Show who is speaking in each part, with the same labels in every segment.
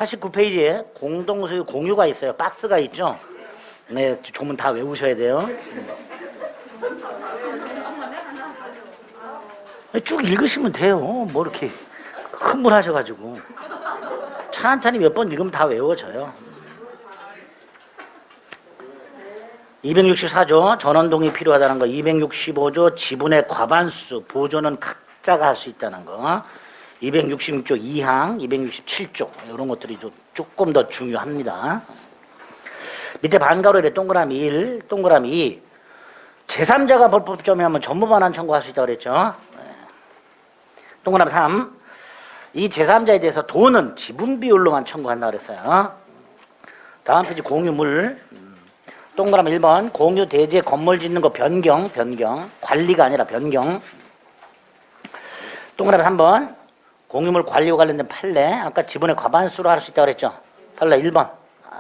Speaker 1: 89페이지에 공동소유 공유가 있어요. 박스가 있죠. 네, 조문 다 외우셔야 돼요. 쭉 읽으시면 돼요. 뭐 이렇게 흥분하셔가지고. 천천히 몇 번 읽으면 다 외워져요. 264조 전원동이 필요하다는 거, 265조 지분의 과반수 보존은 각자가 할 수 있다는 거, 266조 2항, 267조 이런 것들이 조금 더 중요합니다. 밑에 반가로에 동그라미 1, 동그라미 2, 제3자가 불법점유하면 전무반환 청구할 수 있다고 그랬죠. 동그라미 3, 이 제3자에 대해서 돈은 지분 비율로만 청구한다고 그랬어요. 다음 페이지 공유물, 동그라미 1번 공유 대지에 건물 짓는 거 변경, 관리가 아니라 변경. 동그라미 3번 공유물 관리와 관련된 판례, 아까 지분의 과반수로 할 수 있다고 그랬죠. 판례 1번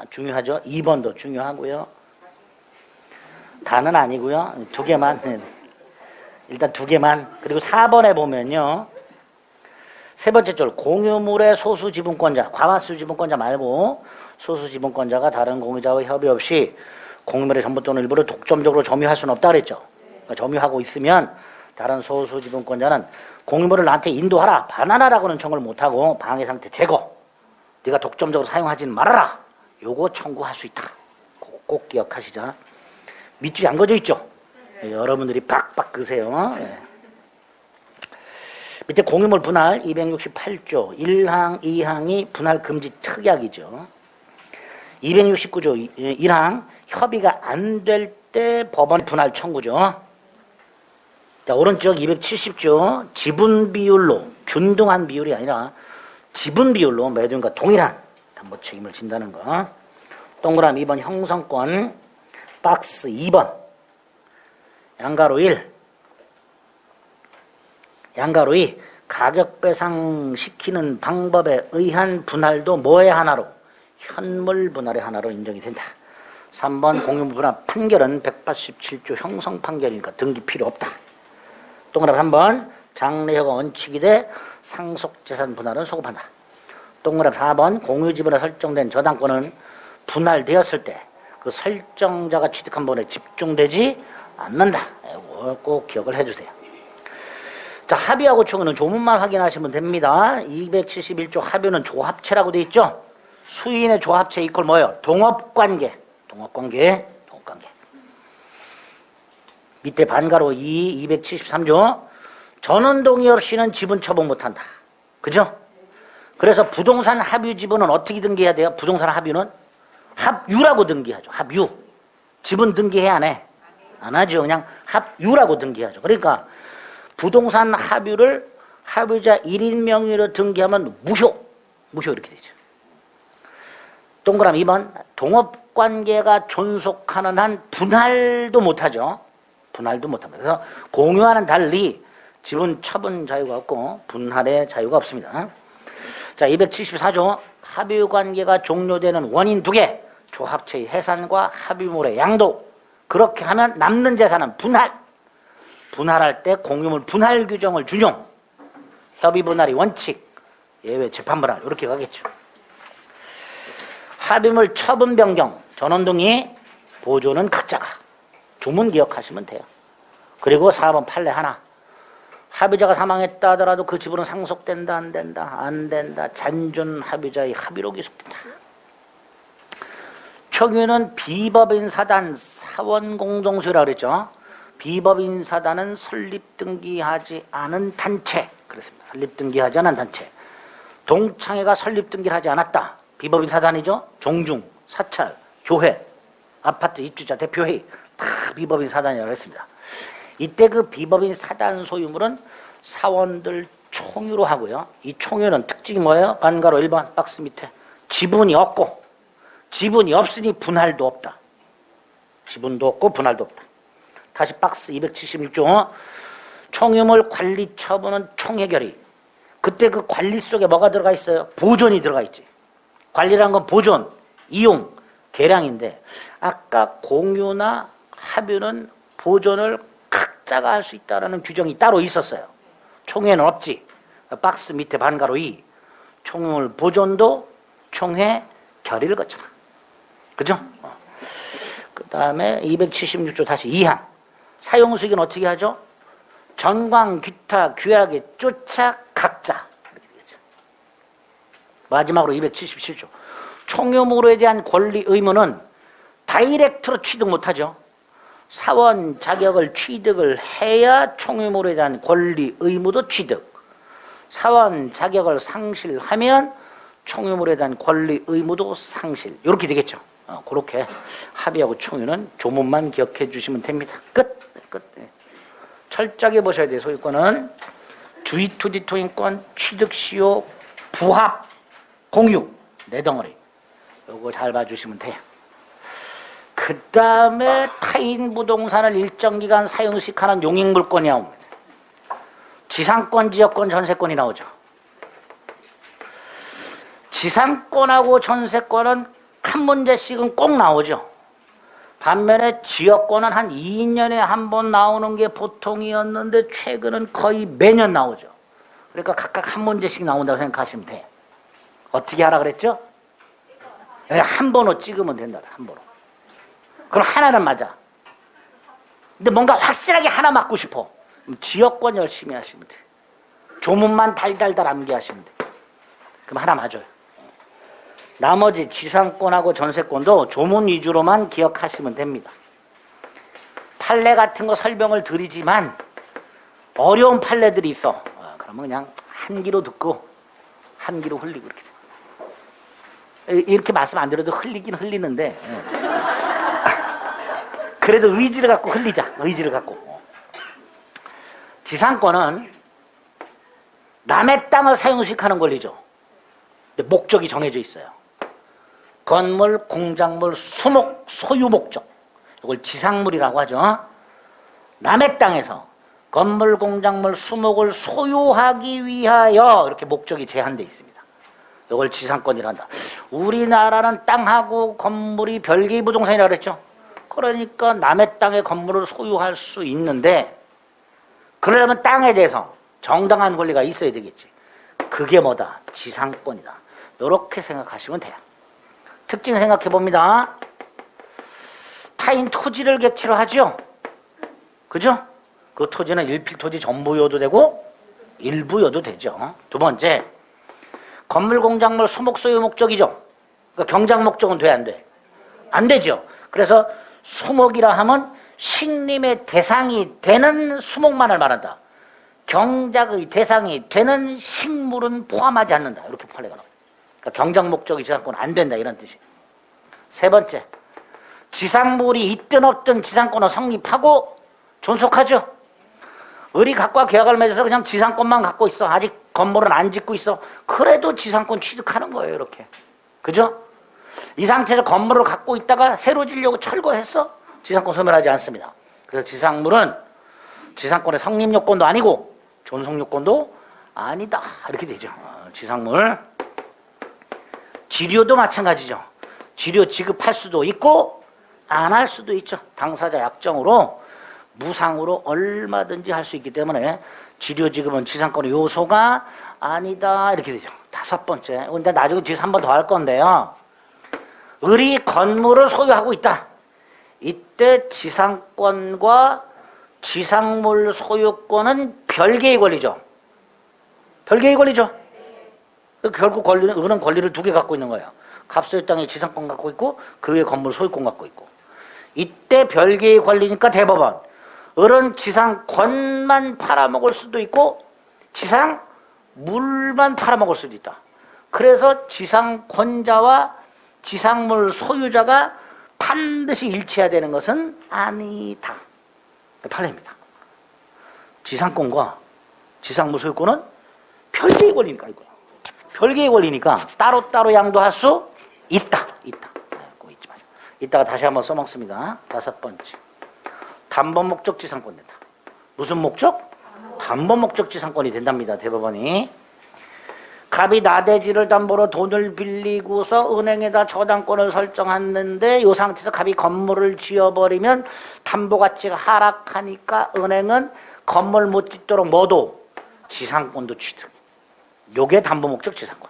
Speaker 1: 중요하죠. 2번도 중요하고요. 다는 아니고요. 두 개만, 일단 두 개만. 그리고 4번에 보면요, 세 번째 줄 공유물의 소수 지분권자, 과반수 지분권자 말고 소수 지분권자가 다른 공유자와 협의 없이 공유물의 전부 또는 일부를 독점적으로 점유할 수는 없다 그랬죠. 그러니까 점유하고 있으면 다른 소수 지분권자는 공유물을 나한테 인도하라, 반환하라고는 청구를 못하고 방해 상태 제거, 네가 독점적으로 사용하지는 말아라, 요거 청구할 수 있다. 꼭 기억하시자. 밑줄이 안 그어져 있죠. 여러분들이 빡빡 그세요. 밑에 공유물 분할 268조 1항 2항이 분할 금지 특약이죠. 269조 1항 협의가 안 될 때 법원 분할 청구죠. 자, 오른쪽 270조 지분 비율로, 균등한 비율이 아니라 지분 비율로 매도인과 동일한 담보 책임을 진다는 거. 동그라미 2번 형성권, 박스 2번 양가로 1, 양가로 2 가격 배상시키는 방법에 의한 분할도 뭐의 하나로? 현물 분할의 하나로 인정이 된다. 3번 공유물 분할 판결은 187조 형성 판결이니까 등기 필요 없다. 동그라미 3번 장래허가 원칙이 돼 상속재산 분할은 소급한다. 동그라미 4번 공유지분에 설정된 저당권은 분할되었을 때 그 설정자가 취득한 부분에 집중되지 않는다. 꼭 기억을 해주세요. 자, 합의하고 총유는 조문만 확인하시면 됩니다. 271조 합의는 조합체라고 되어 있죠. 수인의 조합체 이퀄 뭐예요? 동업관계. 밑에 반가로 273조 전원동의 없이는 지분 처분 못한다. 그죠? 그래서 부동산 합유 지분은 어떻게 등기해야 돼요? 부동산 합유는 합유라고 등기하죠. 합유. 지분 등기해야 안 해? 안 하죠. 그냥 합유라고 등기하죠. 그러니까 부동산 합유를 합유자 1인 명의로 등기하면 무효 이렇게 되죠. 동그라미 2번 동업관계가 존속하는 한 분할도 못하죠. 분할도 못합니다. 그래서 공유와는 달리 지분 처분 자유가 없고 분할의 자유가 없습니다. 자, 274조 합유관계가 종료되는 원인 2개, 조합체의 해산과 합유물의 양도. 그렇게 하면 남는 재산은 분할할 때 공유물 분할 규정을 준용, 협의 분할이 원칙, 예외 재판 분할 이렇게 가겠죠. 합의물 처분 변경, 전원동의 보존은 각자가. 조문 기억하시면 돼요. 그리고 4번 판례 하나. 합의자가 사망했다 하더라도 그 지분은 상속된다, 안 된다? 안 된다. 잔존 합의자의 합의로 기속된다. 총유는 비법인 사단 사원공동소유라고 그랬죠. 비법인 사단은 설립 등기하지 않은 단체. 그렇습니다. 설립 등기하지 않은 단체. 동창회가 설립 등기를 하지 않았다. 비법인 사단이죠. 종중, 사찰, 교회, 아파트 입주자 대표회의 다 비법인 사단이라고 했습니다. 이때 그 비법인 사단 소유물은 사원들 총유로 하고요. 이 총유는 특징이 뭐예요? 반가로 1번 박스 밑에 지분이 없고, 지분이 없으니 분할도 없다. 지분도 없고 분할도 없다. 다시 박스 276조 총유물 관리 처분은 총회결의. 그때 그 관리 속에 뭐가 들어가 있어요? 보존이 들어가 있지. 관리라는 건 보존, 이용, 계량인데 아까 공유나 합유는 보존을 각자가 할 수 있다는 규정이 따로 있었어요. 총회는 없지. 박스 밑에 반가로 2. 총유물 보존도 총회 결의를 거쳐라. 그죠? 그 다음에 276조 다시 2항. 사용수익은 어떻게 하죠? 전광, 기타, 귀하게 쫓아 각자. 이렇게 되겠죠. 마지막으로 277조. 총유물에 대한 권리 의무는 다이렉트로 취득 못하죠. 사원 자격을 취득을 해야 총유물에 대한 권리 의무도 취득. 사원 자격을 상실하면 총유물에 대한 권리 의무도 상실. 이렇게 되겠죠. 그렇게 합의하고 총유는 조문만 기억해 주시면 됩니다. 끝. 철저하게 보셔야 돼요. 소유권은 주의투지 통행권, 취득시효, 부합, 공유, 네 덩어리. 요거 잘 봐주시면 돼요. 그 다음에 타인 부동산을 일정 기간 사용식하는 용익물권이 나옵니다. 지상권, 지역권, 전세권이 나오죠. 지상권하고 전세권은 한 문제씩은 꼭 나오죠. 반면에 지역권은 한 2년에 한 번 나오는 게 보통이었는데 최근은 거의 매년 나오죠. 그러니까 각각 한 문제씩 나온다고 생각하시면 돼. 어떻게 하라 그랬죠? 한 번호 찍으면 된다. 한 번호. 그럼 하나는 맞아. 근데 뭔가 확실하게 하나 맞고 싶어. 그럼 지역권 열심히 하시면 돼. 조문만 달달달 암기하시면 돼. 그럼 하나 맞아요. 나머지 지상권하고 전세권도 조문 위주로만 기억하시면 됩니다. 판례 같은 거 설명을 드리지만 어려운 판례들이 있어. 그러면 그냥 한 귀로 듣고 한 귀로 흘리고 이렇게 돼. 이렇게 말씀 안 드려도 흘리긴 흘리는데 그래도 의지를 갖고 흘리자. 의지를 갖고. 지상권은 남의 땅을 사용식하는 권리죠. 목적이 정해져 있어요. 건물, 공작물, 수목, 소유 목적. 이걸 지상물이라고 하죠. 남의 땅에서 건물, 공작물, 수목을 소유하기 위하여 이렇게 목적이 제한되어 있습니다. 이걸 지상권이란다. 우리나라는 땅하고 건물이 별개의 부동산이라고 그랬죠. 그러니까 남의 땅에 건물을 소유할 수 있는데 그러려면 땅에 대해서 정당한 권리가 있어야 되겠지. 그게 뭐다? 지상권이다. 이렇게 생각하시면 돼요. 특징 생각해 봅니다. 타인 토지를 객치로 하죠. 그죠? 그 토지는 일필토지 전부여도 되고 일부여도 되죠. 두 번째, 건물, 공작물, 수목 소유 목적이죠. 그러니까 경작 목적은 돼, 안 돼? 안 되죠. 그래서 수목이라 하면 식림의 대상이 되는 수목만을 말한다. 경작의 대상이 되는 식물은 포함하지 않는다. 이렇게 판례가 나와요. 그러니까 경작 목적이 지상권 안 된다. 이런 뜻이에요. 세 번째, 지상물이 있든 없든 지상권은 성립하고 존속하죠. 의리각과 계약을 맺어서 그냥 지상권만 갖고 있어. 아직 건물은 안 짓고 있어. 그래도 지상권 취득하는 거예요. 이렇게. 그죠? 이 상태에서 건물을 갖고 있다가 새로 지려고 철거했어? 지상권 소멸하지 않습니다. 그래서 지상물은 지상권의 성립요건도 아니고 존속요건도 아니다. 이렇게 되죠. 지상물. 지료도 마찬가지죠. 지료 지급할 수도 있고 안 할 수도 있죠. 당사자 약정으로 무상으로 얼마든지 할 수 있기 때문에 지료 지급은 지상권의 요소가 아니다. 이렇게 되죠. 다섯 번째. 근데 나중에 뒤에서 한 번 더 할 건데요. 을이 건물을 소유하고 있다. 이때 지상권과 지상물 소유권은 별개의 권리죠. 별개의 권리죠. 결국 권리는 은은 권리를 두 개 갖고 있는 거예요. 갑소유 땅에 지상권 갖고 있고 그 위에 건물 소유권 갖고 있고. 이때 별개의 권리니까 대법원 을은 지상권만 팔아먹을 수도 있고 지상물만 팔아먹을 수도 있다. 그래서 지상권자와 지상물 소유자가 반드시 일치해야 되는 것은 아니다. 판례입니다. 지상권과 지상물 소유권은 별개의 권리니까 이거야. 별개의 권리니까 따로따로 양도할 수 있다. 꼭 잊지 마세요. 이따가 다시 한번 써먹습니다. 다섯 번째. 담보 목적 지상권 된다. 무슨 목적? 담보 목적 지상권이 된답니다. 대법원이. 갑이 나대지를 담보로 돈을 빌리고서 은행에다 저당권을 설정했는데 이 상태에서 갑이 건물을 지어버리면 담보 가치가 하락하니까 은행은 건물 못 짓도록 뭐도 지상권도 취득. 요게 담보 목적 지상권.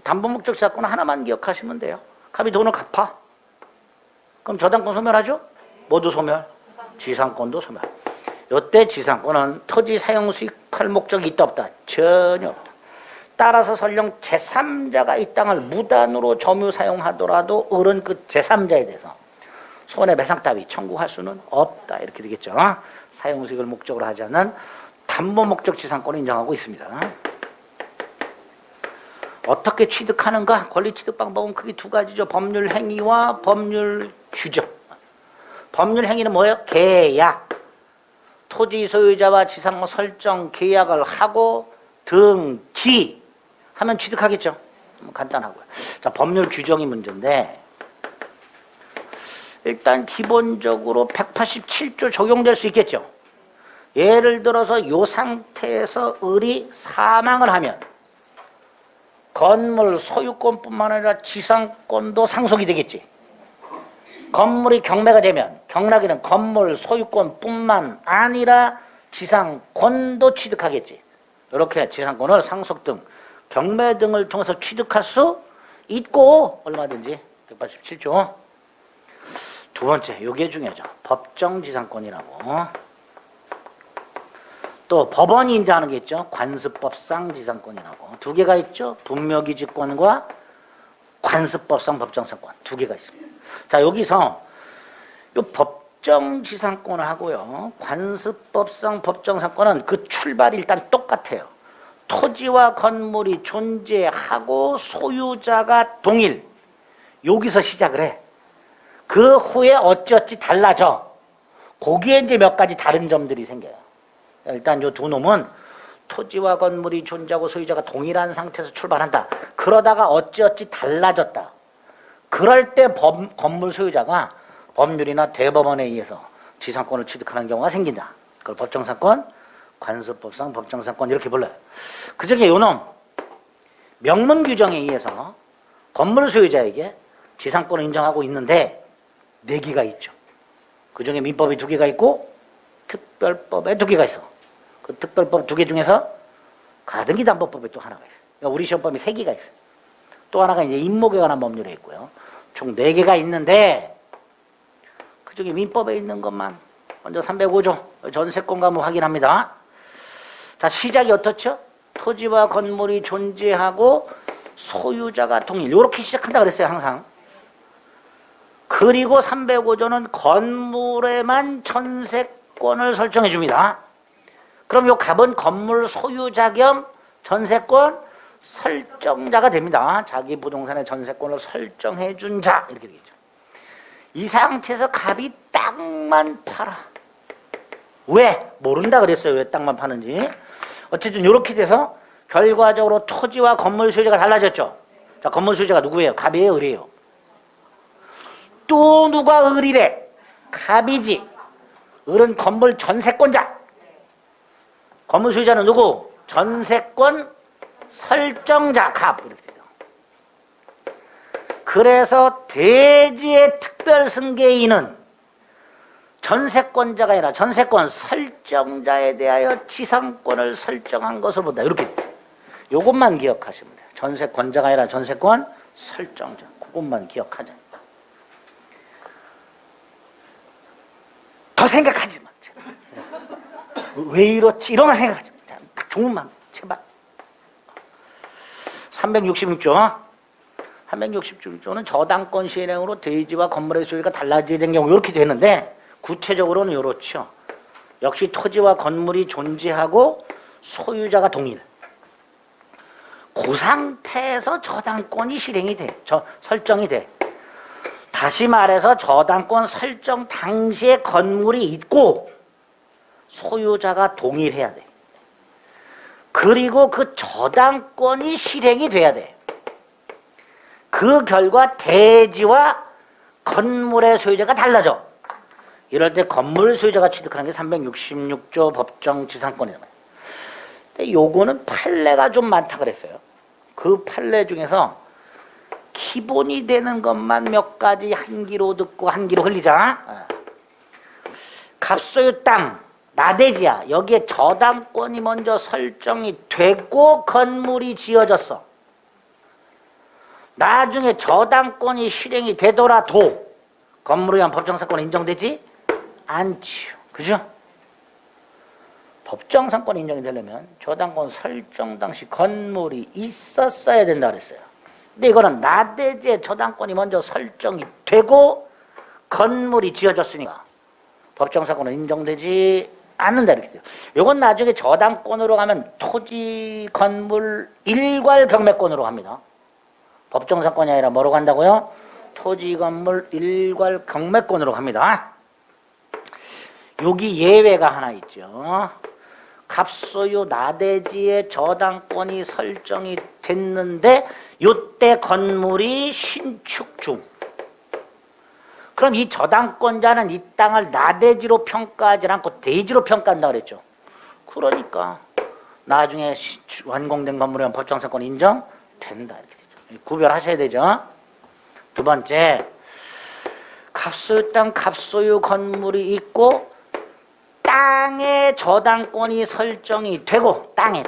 Speaker 1: 담보목적 지상권 하나만 기억하시면 돼요. 갑이 돈을 갚아. 그럼 저당권 소멸하죠? 모두 소멸. 지상권도 소멸. 이때 지상권은 토지 사용 수익할 목적이 있다 없다? 전혀 없다. 따라서 설령 제3자가 이 땅을 무단으로 점유 사용하더라도 어른 그 제3자에 대해서 손해배상 따위 청구할 수는 없다. 이렇게 되겠죠. 사용 수익을 목적으로 하지 않는 담보 목적 지상권을 인정하고 있습니다. 어떻게 취득하는가? 권리 취득 방법은 크게 두 가지죠. 법률 행위와 법률 규정. 법률 행위는 뭐예요? 계약. 토지 소유자와 지상권 설정 계약을 하고 등기 하면 취득하겠죠. 간단하고요. 자, 법률 규정이 문제인데 일단 기본적으로 187조 적용될 수 있겠죠. 예를 들어서 이 상태에서 을이 사망을 하면 건물 소유권뿐만 아니라 지상권도 상속이 되겠지. 건물이 경매가 되면 경락에는 건물 소유권뿐만 아니라 지상권도 취득하겠지. 이렇게 지상권을 상속 등 경매 등을 통해서 취득할 수 있고 얼마든지 187조. 두 번째, 이게 중요하죠. 법정지상권이라고. 또 법원이 인정하는 게 있죠. 관습법상 지상권이라고. 두 개가 있죠. 분묘기지권과 관습법상 법정지상권. 두 개가 있습니다. 자, 여기서 이 법정지상권을 하고요. 관습법상 법정지상권은 그 출발이 일단 똑같아요. 토지와 건물이 존재하고 소유자가 동일. 여기서 시작을 해. 그 후에 어찌어찌 달라져. 거기에 이제 몇 가지 다른 점들이 생겨요. 일단 이 두 놈은 토지와 건물이 존재하고 소유자가 동일한 상태에서 출발한다. 그러다가 어찌어찌 달라졌다. 그럴 때 건물 소유자가 법률이나 대법원에 의해서 지상권을 취득하는 경우가 생긴다. 그걸 법정상권, 관습법상 법정상권 이렇게 불러요. 그중에 요 놈, 명문 규정에 의해서 건물 소유자에게 지상권을 인정하고 있는데 4개가 있죠. 그중에 민법이 2개가 있고 특별법에 2개가 있어. 그 특별법 2개 중에서 가등기담보법에 또 하나가 있어요. 그러니까 우리 시험법이 3개가 있어요. 또 하나가 이제 임목에 관한 법률에 있고요. 총 4개가 있는데 그중에 민법에 있는 것만 먼저 305조 전세권 가무 확인합니다. 자, 시작이 어떻죠? 토지와 건물이 존재하고 소유자가 동일. 이렇게 시작한다 그랬어요, 항상. 그리고 305조는 건물에만 전세권을 설정해 줍니다. 그럼 요 갑은 건물 소유자 겸 전세권 설정자가 됩니다. 자기 부동산의 전세권을 설정해 준 자. 이렇게 되겠죠. 이 상태에서 갑이 땅만 팔아. 왜? 모른다 그랬어요. 왜 땅만 파는지. 어쨌든 이렇게 돼서 결과적으로 토지와 건물 소유자가 달라졌죠. 자, 건물 소유자가 누구예요? 갑이에요? 을이에요? 또 누가 을이래? 갑이지. 을은 건물 전세권자. 건물 소유자는 누구? 전세권 설정자 갑. 이렇게 되죠. 그래서 대지의 특별승계인은 전세권자가 아니라 전세권 설정자에 대하여 지상권을 설정한 것을 본다. 이렇게. 요것만 기억하시면 돼요. 전세권자가 아니라 전세권 설정자. 그것만 기억하자. 더 생각하지 마. 왜 이렇지? 이런 거 생각하지 마. 딱 좋은만, 제발. 366조. 366조는 저당권 실행으로 대지와 건물의 소유가 달라지게 된 경우 이렇게 되는데 구체적으로는 이렇죠. 역시 토지와 건물이 존재하고 소유자가 동일. 그 상태에서 저당권이 실행이 돼. 설정이 돼. 다시 말해서 저당권 설정 당시에 건물이 있고 소유자가 동일해야 돼. 그리고 그 저당권이 실행이 돼야 돼. 그 결과 대지와 건물의 소유자가 달라져. 이럴 때 건물 소유자가 취득하는 게 366조 법정지상권이잖아요. 근데 요거는 판례가 좀 많다 그랬어요. 그 판례 중에서 기본이 되는 것만 몇 가지 한 기로 듣고 한 기로 흘리자. 갑소유 땅, 나대지야. 여기에 저당권이 먼저 설정이 되고 건물이 지어졌어. 나중에 저당권이 실행이 되더라도 건물에 의한 법정사건은 인정되지 않지요. 그죠? 법정사건이 인정이 되려면 저당권 설정 당시 건물이 있었어야 된다 그랬어요. 근데 이거는 나대지에 저당권이 먼저 설정이 되고 건물이 지어졌으니까 법정사건은 인정되지 않는다 이렇게 돼요. 이건 나중에 저당권으로 가면 토지 건물 일괄 경매권으로 갑니다. 법정사건이 아니라 뭐로 간다고요? 토지 건물 일괄 경매권으로 갑니다. 여기 예외가 하나 있죠. 갑소유 나대지에 저당권이 설정이 됐는데 이때 건물이 신축 중. 그럼 이 저당권자는 이 땅을 나대지로 평가하지 않고 대지로 평가한다 그랬죠. 그러니까 나중에 완공된 건물이면 법정사건 인정된다 이렇게 되죠. 구별하셔야 되죠. 두 번째, 갑소유 땅 갑소유 건물이 있고 땅에 저당권이 설정이 되고 땅에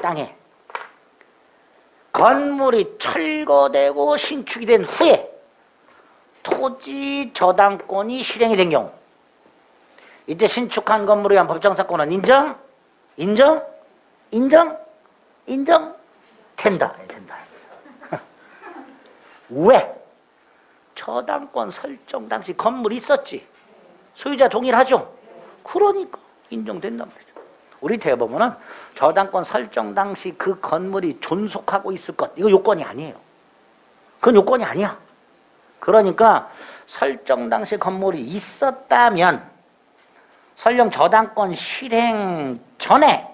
Speaker 1: 건물이 철거되고 신축이 된 후에 토지 저당권이 실행이 된 경우 이제 신축한 건물에 의한 법정사건은 된다. 왜? 저당권 설정 당시 건물이 있었지. 소유자 동일하죠. 그러니까 인정된단 말이죠. 우리 대법원은 저당권 설정 당시 그 건물이 존속하고 있을 것, 이거 요건이 아니에요. 그건 요건이 아니야. 그러니까 설정 당시 건물이 있었다면 설령 저당권 실행 전에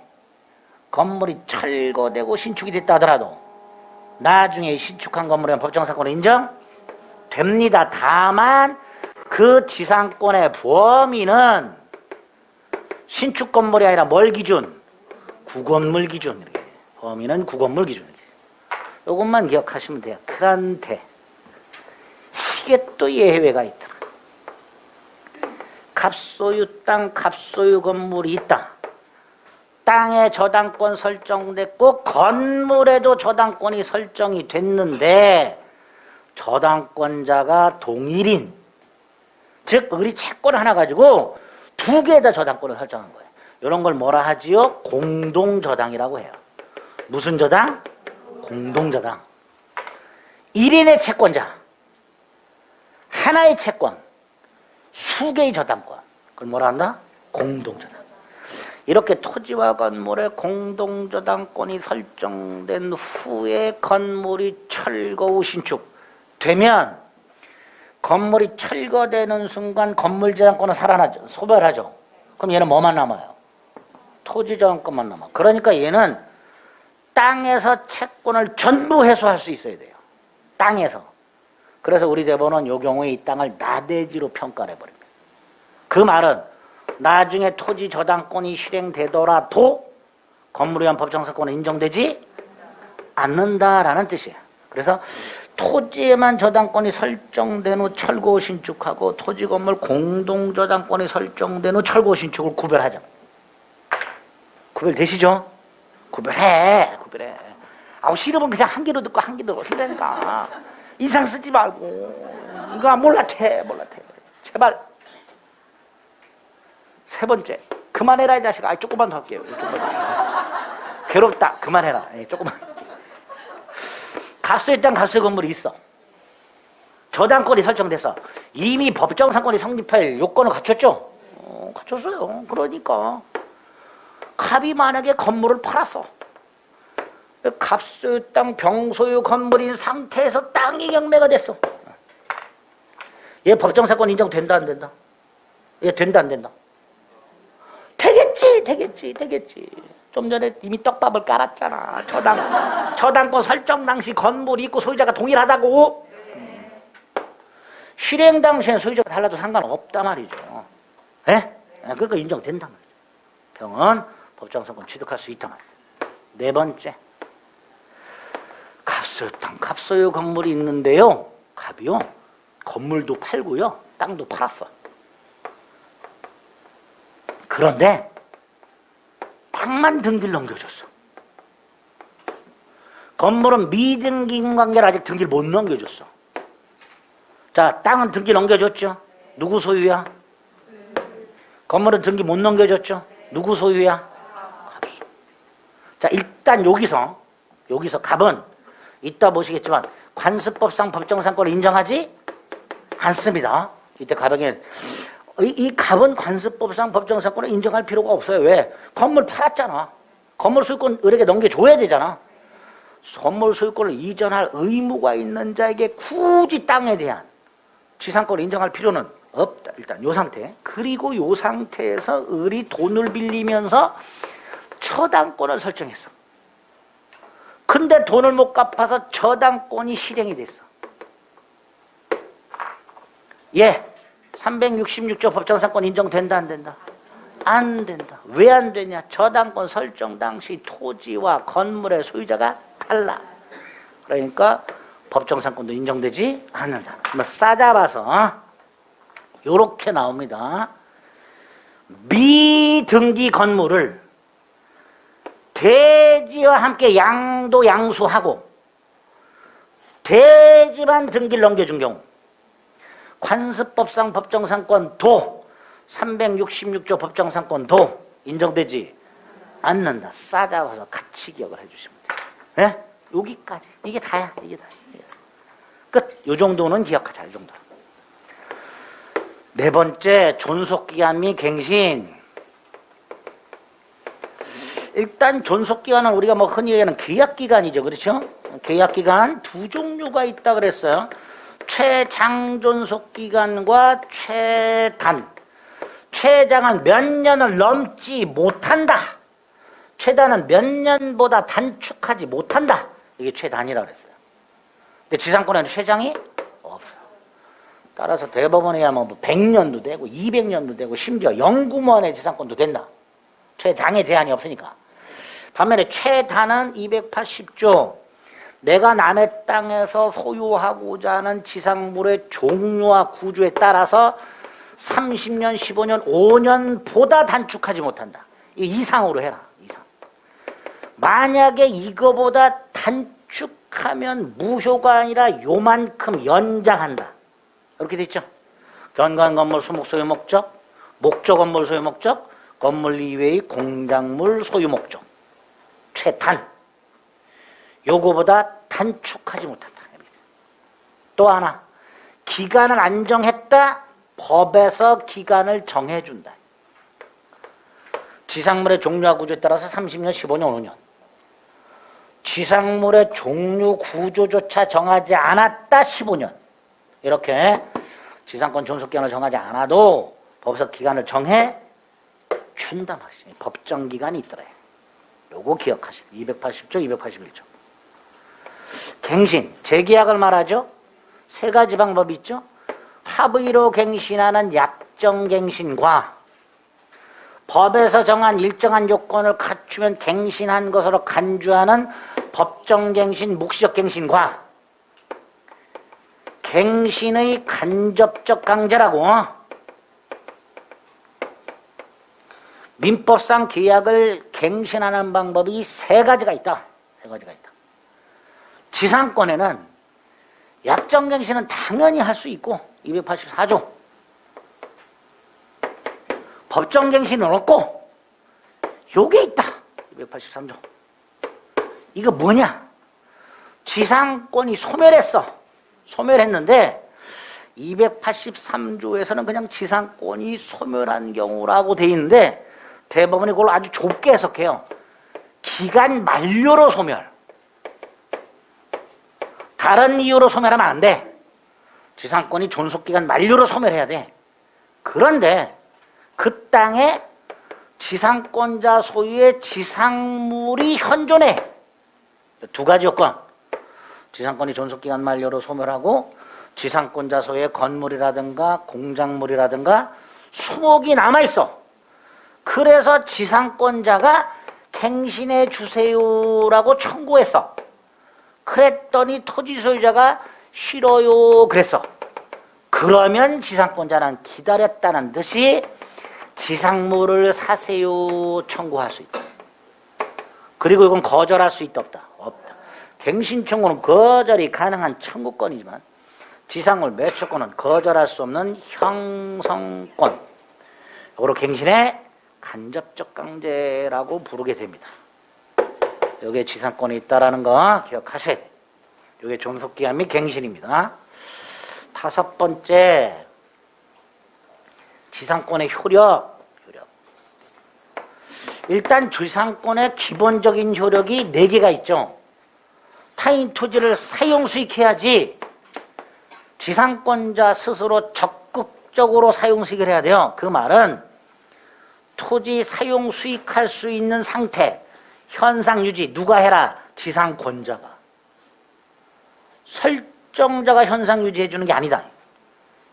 Speaker 1: 건물이 철거되고 신축이 됐다 하더라도 나중에 신축한 건물에 법정사건은 인정됩니다. 다만 그 지상권의 범위는 신축 건물이 아니라 뭘 기준? 구건물 기준. 이렇게. 범위는 구건물 기준. 이것만 기억하시면 돼요. 그런데 이게 또 예외가 있더라. 갑소유 땅, 갑소유 건물이 있다. 땅에 저당권 설정됐고 건물에도 저당권이 설정이 됐는데 저당권자가 동일인, 즉 우리 채권 하나 가지고 두 개에다 저당권을 설정한 거예요. 이런 걸 뭐라 하지요? 공동저당이라고 해요. 무슨 저당? 공동저당. 1인의 채권자, 하나의 채권, 수개의 저당권. 그걸 뭐라 한다? 공동저당. 이렇게 토지와 건물의 공동저당권이 설정된 후에 건물이 철거 후 신축되면 건물이 철거되는 순간 건물저당권은 살아나죠. 소멸하죠. 그럼 얘는 뭐만 남아요? 토지저당권만 남아. 그러니까 얘는 땅에서 채권을 전부 회수할 수 있어야 돼요. 땅에서. 그래서 우리 대법원은 이 경우에 이 땅을 나대지로 평가를 해버립니다. 그 말은 나중에 토지 저당권이 실행되더라도 건물에 의한 법정사건은 인정되지 않는다라는 뜻이에요. 그래서 토지에만 저당권이 설정된 후 철거 신축하고 토지 건물 공동저당권이 설정된 후 철거 신축을 구별하자. 구별되시죠? 구별해. 아우 싫으면 그냥 한 귀로 듣고 한 귀로 들으니까 인상 쓰지 말고 이거 몰라태. 제발. 세 번째, 그만해라 이 자식아. 조금만 더 할게요. 괴롭다. 그만해라. 조금만. 갑소유 땅 갑소유 건물이 있어. 저당권이 설정돼서 이미 법정사건이 성립할 요건을 갖췄죠? 갖췄어요. 그러니까 갑이 만약에 건물을 팔았어. 갑소유 땅 병소유 건물인 상태에서 땅이 경매가 됐어. 얘 법정사건 인정된다 안 된다? 얘 된다 안 된다? 되겠지. 좀 전에 이미 떡밥을 깔았잖아. 저당권 설정 당시 건물이 있고 소유자가 동일하다고. 실행 당시엔 소유자가 달라도 상관없단 말이죠. 예? 그러니까 인정된단 말이죠. 병은 법정사건 취득할 수 있단 말이에요. 네 번째, 갑소유 땅, 갑소유 건물이 있는데요. 갑이요. 건물도 팔고요. 땅도 팔았어. 그런데 땅만 등기를 넘겨줬어. 건물은 미등기 관계를 아직 등기를 못 넘겨줬어. 자, 땅은 등기 넘겨줬죠? 누구 소유야? 건물은 등기 못 넘겨줬죠? 누구 소유야? 갑수. 자, 일단 여기서 갑은 이따 보시겠지만 관습법상 법정상권을 인정하지 않습니다. 이때 갑에게 이 갑은 관습법상 법정상권을 인정할 필요가 없어요. 왜? 건물 팔았잖아. 건물 소유권 을에게 넘겨줘야 되잖아. 건물 소유권을 이전할 의무가 있는 자에게 굳이 땅에 대한 지상권을 인정할 필요는 없다. 일단 요 상태. 그리고 요 상태에서 을이 돈을 빌리면서 처당권을 설정했어. 근데 돈을 못 갚아서 처당권이 실행이 됐어. 예, 366조 법정상권 인정된다 안 된다? 안 된다. 왜 안 되냐? 저당권 설정 당시 토지와 건물의 소유자가 달라. 그러니까 법정상권도 인정되지 않는다. 싸잡아서 요렇게 나옵니다. 미등기 건물을 대지와 함께 양도양수하고 대지만 등기를 넘겨준 경우 관습법상 법정상권 도 366조 법정상권 도 인정되지 않는다. 싸잡아서 같이 기억을 해주시면 돼요. 네? 여기까지. 이게 다야. 이게 다야. 끝. 요 정도는 기억하자. 이 정도. 네 번째, 존속기간 및 갱신. 일단 존속기간은 우리가 뭐 흔히 얘기하는 계약기간이죠. 그렇죠? 계약기간 두 종류가 있다 그랬어요. 최장존속기간과 최단. 최장은 몇 년을 넘지 못한다. 최단은 몇 년보다 단축하지 못한다. 이게 최단이라고 그랬어요. 근데 지상권에는 최장이 없어요. 따라서 대법원에야 뭐 100년도 되고 200년도 되고 심지어 영구무한의 지상권도 된다. 최장의 제한이 없으니까. 반면에 최단은 280조. 내가 남의 땅에서 소유하고자 하는 지상물의 종류와 구조에 따라서 30년, 15년, 5년보다 단축하지 못한다. 이상으로 해라. 이상. 만약에 이거보다 단축하면 무효가 아니라 요만큼 연장한다. 이렇게 돼 있죠. 견관 건물 수목 소유 목적, 목적 건물 소유 목적, 건물 이외의 공작물 소유 목적. 최단. 요거보다 단축하지 못한다. 또 하나. 기간을 안정했다. 법에서 기간을 정해준다. 지상물의 종류와 구조에 따라서 30년, 15년, 5년. 지상물의 종류, 구조조차 정하지 않았다. 15년. 이렇게 지상권 존속기간을 정하지 않아도 법에서 기간을 정해 준다 말이지. 법정기간이 있더라. 요거 기억하시죠. 280조, 281조. 갱신, 재계약을 말하죠. 세 가지 방법이 있죠. 합의로 갱신하는 약정갱신과 법에서 정한 일정한 요건을 갖추면 갱신한 것으로 간주하는 법정갱신, 묵시적갱신과 갱신의 간접적 강제라고 민법상 계약을 갱신하는 방법이 세 가지가 있다. 세 가지가 있다. 지상권에는 약정갱신은 당연히 할 수 있고 284조. 법정갱신은 없고 요게 있다. 283조. 이거 뭐냐? 지상권이 소멸했어. 소멸했는데 283조에서는 그냥 지상권이 소멸한 경우라고 돼 있는데 대법원이 그걸 아주 좁게 해석해요. 기간 만료로 소멸. 다른 이유로 소멸하면 안 돼. 지상권이 존속기간 만료로 소멸해야 돼. 그런데 그 땅에 지상권자 소유의 지상물이 현존해. 두 가지 요건. 지상권이 존속기간 만료로 소멸하고 지상권자 소유의 건물이라든가 공작물이라든가 수목이 남아있어. 그래서 지상권자가 갱신해 주세요라고 청구했어. 그랬더니 토지 소유자가 싫어요 그랬어. 그러면 지상권자는 기다렸다는 듯이 지상물을 사세요 청구할 수 있다. 그리고 이건 거절할 수 있다 없다? 없다. 갱신 청구는 거절이 가능한 청구권이지만 지상물 매초권은 거절할 수 없는 형성권. 이거로 갱신의 간접적 강제라고 부르게 됩니다. 여기에 지상권이 있다라는 거 기억하셔야 돼요. 이게 존속기한 및 갱신입니다. 다섯 번째, 지상권의 효력. 일단 지상권의 기본적인 효력이 4개가 있죠. 타인 토지를 사용 수익해야지 지상권자 스스로 적극적으로 사용 수익을 해야 돼요. 그 말은 토지 사용 수익할 수 있는 상태, 현상 유지 누가 해라? 지상권자가. 설정자가 현상 유지해 주는 게 아니다.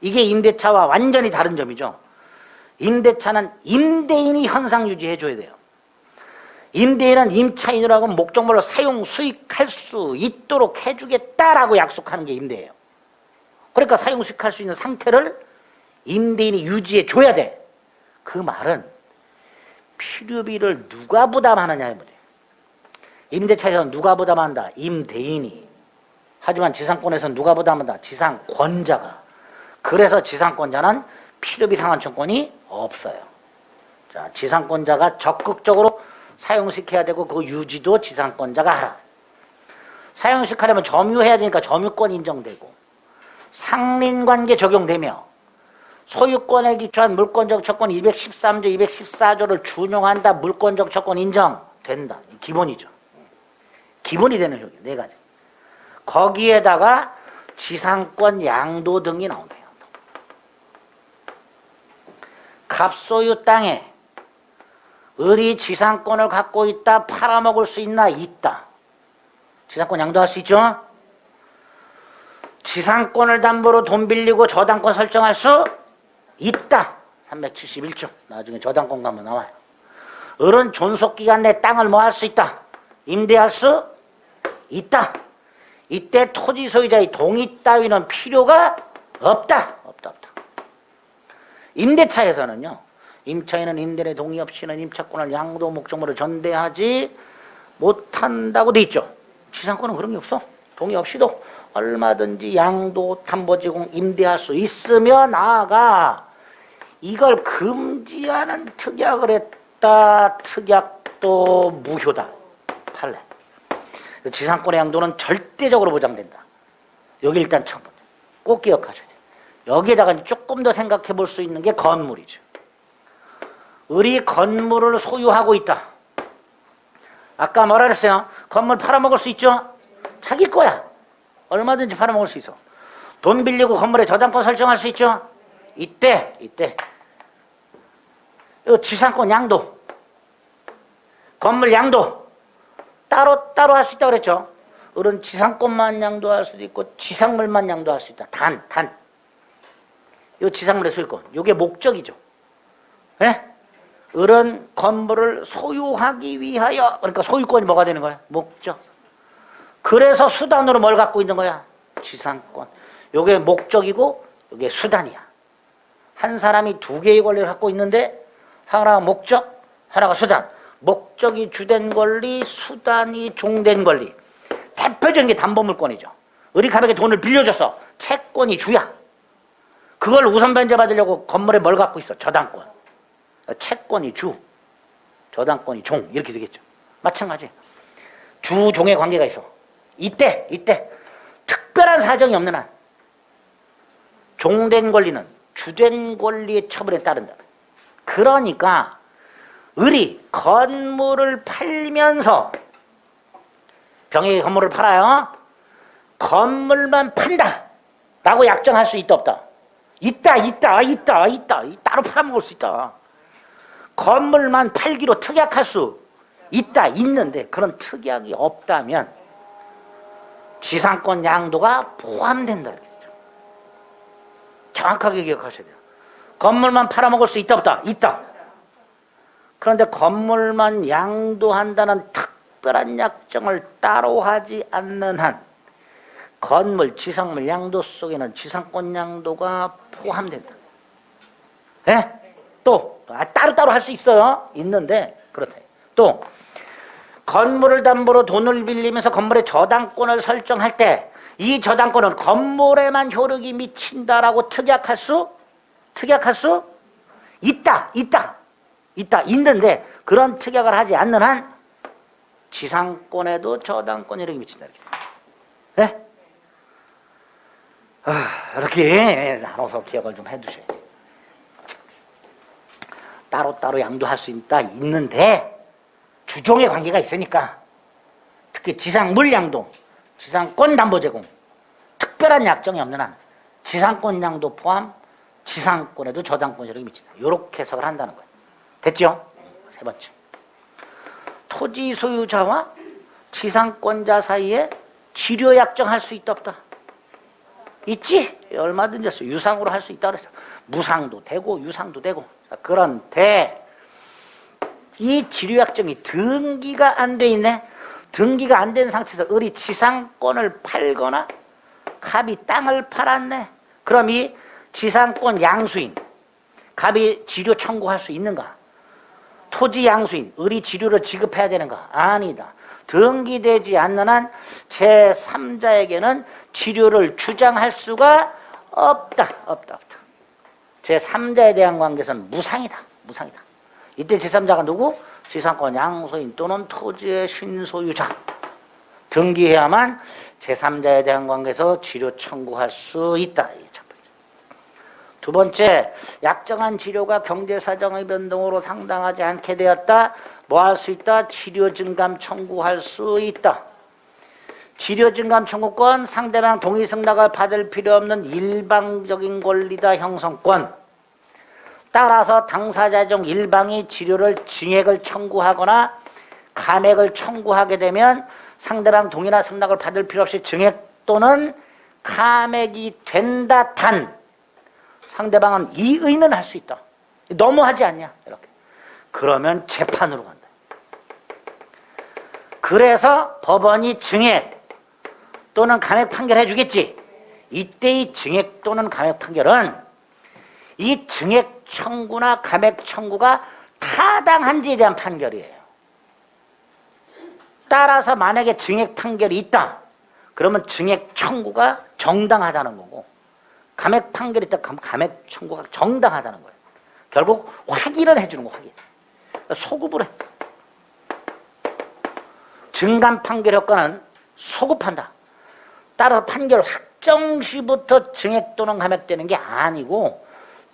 Speaker 1: 이게 임대차와 완전히 다른 점이죠. 임대차는 임대인이 현상 유지해 줘야 돼요. 임대인은 임차인이라고 목적물로 사용 수익할 수 있도록 해주겠다라고 약속하는 게 임대예요. 그러니까 사용 수익할 수 있는 상태를 임대인이 유지해 줘야 돼. 그 말은 필요비를 누가 부담하느냐의 문제예요. 임대차에서는 누가 부담한다? 임대인이. 하지만 지상권에서는 누가 부담한다? 지상권자가. 그래서 지상권자는 필요비 상환 청구권이 없어요. 자, 지상권자가 적극적으로 사용시켜야 되고 그 유지도 지상권자가 하라. 사용시키려면 점유해야 되니까 점유권 인정되고 상린관계 적용되며 소유권에 기초한 물권적 처권 213조, 214조를 준용한다. 물권적 처권 인정된다. 기본이죠. 기본이 되는 효기 4가지. 거기에다가 지상권 양도 등이 나온대요. 갑소유 땅에 을이 지상권을 갖고 있다. 팔아먹을 수 있나? 있다. 지상권 양도할 수 있죠? 지상권을 담보로 돈 빌리고 저당권 설정할 수 있다. 371조. 나중에 저당권 가면 나와요. 을은 존속기간 내 땅을 뭐 할 수 있다. 임대할 수 있다. 이때 토지 소유자의 동의 따위는 필요가 없다. 없다. 임대차에서는요. 임차인은 임대인의 동의 없이는 임차권을 양도 목적물로 전대하지 못한다고 돼 있죠. 지상권은 그런 게 없어. 동의 없이도 얼마든지 양도, 담보 제공, 임대할 수 있으며 나아가 이걸 금지하는 특약을 했다. 특약도 무효다. 판례. 지상권의 양도는 절대적으로 보장된다. 여기 일단 첫 번째. 꼭 기억하셔야 돼요. 여기에다가 조금 더 생각해 볼 수 있는 게 건물이죠. 을이 건물을 소유하고 있다. 아까 뭐라 그랬어요? 건물 팔아먹을 수 있죠? 자기 거야. 얼마든지 팔아먹을 수 있어. 돈 빌리고 건물에 저당권 설정할 수 있죠? 이때 이거 지상권 양도, 건물 양도 따로 할 수 있다고 그랬죠? 을은 지상권만 양도할 수도 있고 지상물만 양도할 수 있다. 단. 이 지상물의 소유권. 이게 목적이죠. 예? 을은 건물을 소유하기 위하여, 그러니까 소유권이 뭐가 되는 거야? 목적. 그래서 수단으로 뭘 갖고 있는 거야? 지상권. 이게 목적이고 이게 수단이야. 한 사람이 2개의 권리를 갖고 있는데 하나가 목적, 하나가 수단. 목적이 주된 권리, 수단이 종된 권리. 대표적인 게 담보물권이죠. 을이 가볍게 돈을 빌려줬어. 채권이 주야. 그걸 우선 변제받으려고 건물에 뭘 갖고 있어? 저당권. 채권이 주, 저당권이 종. 이렇게 되겠죠. 마찬가지. 주, 종의 관계가 있어. 이때 특별한 사정이 없는 한 종된 권리는 주된 권리의 처분에 따른다. 그러니까 을이 건물을 팔면서 병의 건물을 팔아요. 건물만 판다 라고 약정할 수 있다 없다? 있다. 따로 팔아먹을 수 있다. 건물만 팔기로 특약할 수 있다. 있는데 그런 특약이 없다면 지상권 양도가 포함된다. 이렇겠죠. 정확하게 기억하셔야 돼요. 건물만 팔아먹을 수 있다 없다? 있다. 그런데 건물만 양도한다는 특별한 약정을 따로 하지 않는 한 건물, 지상물 양도 속에는 지상권 양도가 포함된다. 예? 또 따로따로 할 수 있어요. 있는데 그렇다. 또 건물을 담보로 돈을 빌리면서 건물의 저당권을 설정할 때 이 저당권은 건물에만 효력이 미친다라고 특약할 수 있는데 그런 특약을 하지 않는 한 지상권에도 저당권 효력이 미친다. 네? 이렇게 나눠서 기억을 좀 해두셔야 돼요. 따로따로 양도할 수 있는데 주종의 관계가 있으니까 특히 지상물 양도, 지상권 담보 제공, 특별한 약정이 없는 한 지상권 양도 포함 지상권에도 저당권 효력이 미친다. 이렇게 해석을 한다는 거예요. 됐죠? 세 번째. 토지 소유자와 지상권자 사이에 지료 약정할 수 있다 없다? 있지? 얼마든지 했어. 유상으로 할 수 있다 그랬어. 무상도 되고 유상도 되고. 그런데 이 지료 약정이 등기가 안 돼 있네. 등기가 안 된 상태에서 을이 지상권을 팔거나 갑이 땅을 팔았네. 그럼 이 지상권 양수인 갑이 지료 청구할 수 있는가? 토지 양수인 을이 지료를 지급해야 되는가? 아니다. 등기되지 않는 한 제3자에게는 지료를 주장할 수가 없다. 제3자에 대한 관계에서는 무상이다. 이때 제3자가 누구? 지상권 양수인 또는 토지의 신소유자. 등기해야만 제3자에 대한 관계에서 지료 청구할 수 있다. 두 번째, 약정한 지료가 경제사정의 변동으로 상당하지 않게 되었다. 뭐 할 수 있다? 지료 증감 청구할 수 있다. 지료 증감 청구권, 상대방 동의 승낙을 받을 필요 없는 일방적인 권리다. 형성권. 따라서 당사자 중 일방이 지료를 증액을 청구하거나 감액을 청구하게 되면 상대방 동의나 승낙을 받을 필요 없이 증액 또는 감액이 된다. 단 상대방은 이의는 할 수 있다. 너무하지 않냐? 이렇게. 그러면 재판으로 간다. 그래서 법원이 증액 또는 감액 판결해 주겠지. 이때의 증액 또는 감액 판결은 이 증액 청구나 감액 청구가 타당한지에 대한 판결이에요. 따라서 만약에 증액 판결이 있다. 그러면 증액 청구가 정당하다는 거고 감액 판결이 있다. 그럼 감액 청구가 정당하다는 거예요. 결국 확인을 해주는 거 확인. 소급을 해. 증감 판결 효과는 소급한다. 따라서 판결 확정 시부터 증액 또는 감액되는 게 아니고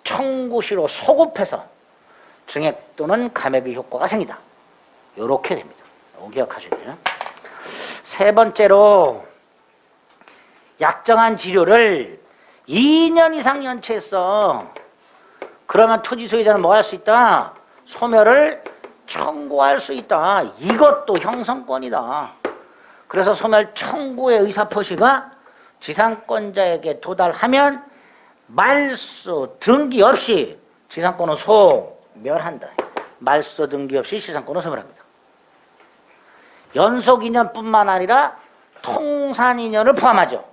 Speaker 1: 청구시로 소급해서 증액 또는 감액의 효과가 생긴다. 이렇게 됩니다. 이거 기억하셔야 돼요. 세 번째로 약정한 지료를 2년 이상 연체했어. 그러면 토지 소유자는 뭐 할 수 있다? 소멸을 청구할 수 있다. 이것도 형성권이다. 그래서 소멸 청구의 의사표시가 지상권자에게 도달하면 말소 등기 없이 지상권은 소멸한다. 말소 등기 없이 지상권은 소멸합니다. 연속 인연뿐만 아니라 통산 인연을 포함하죠.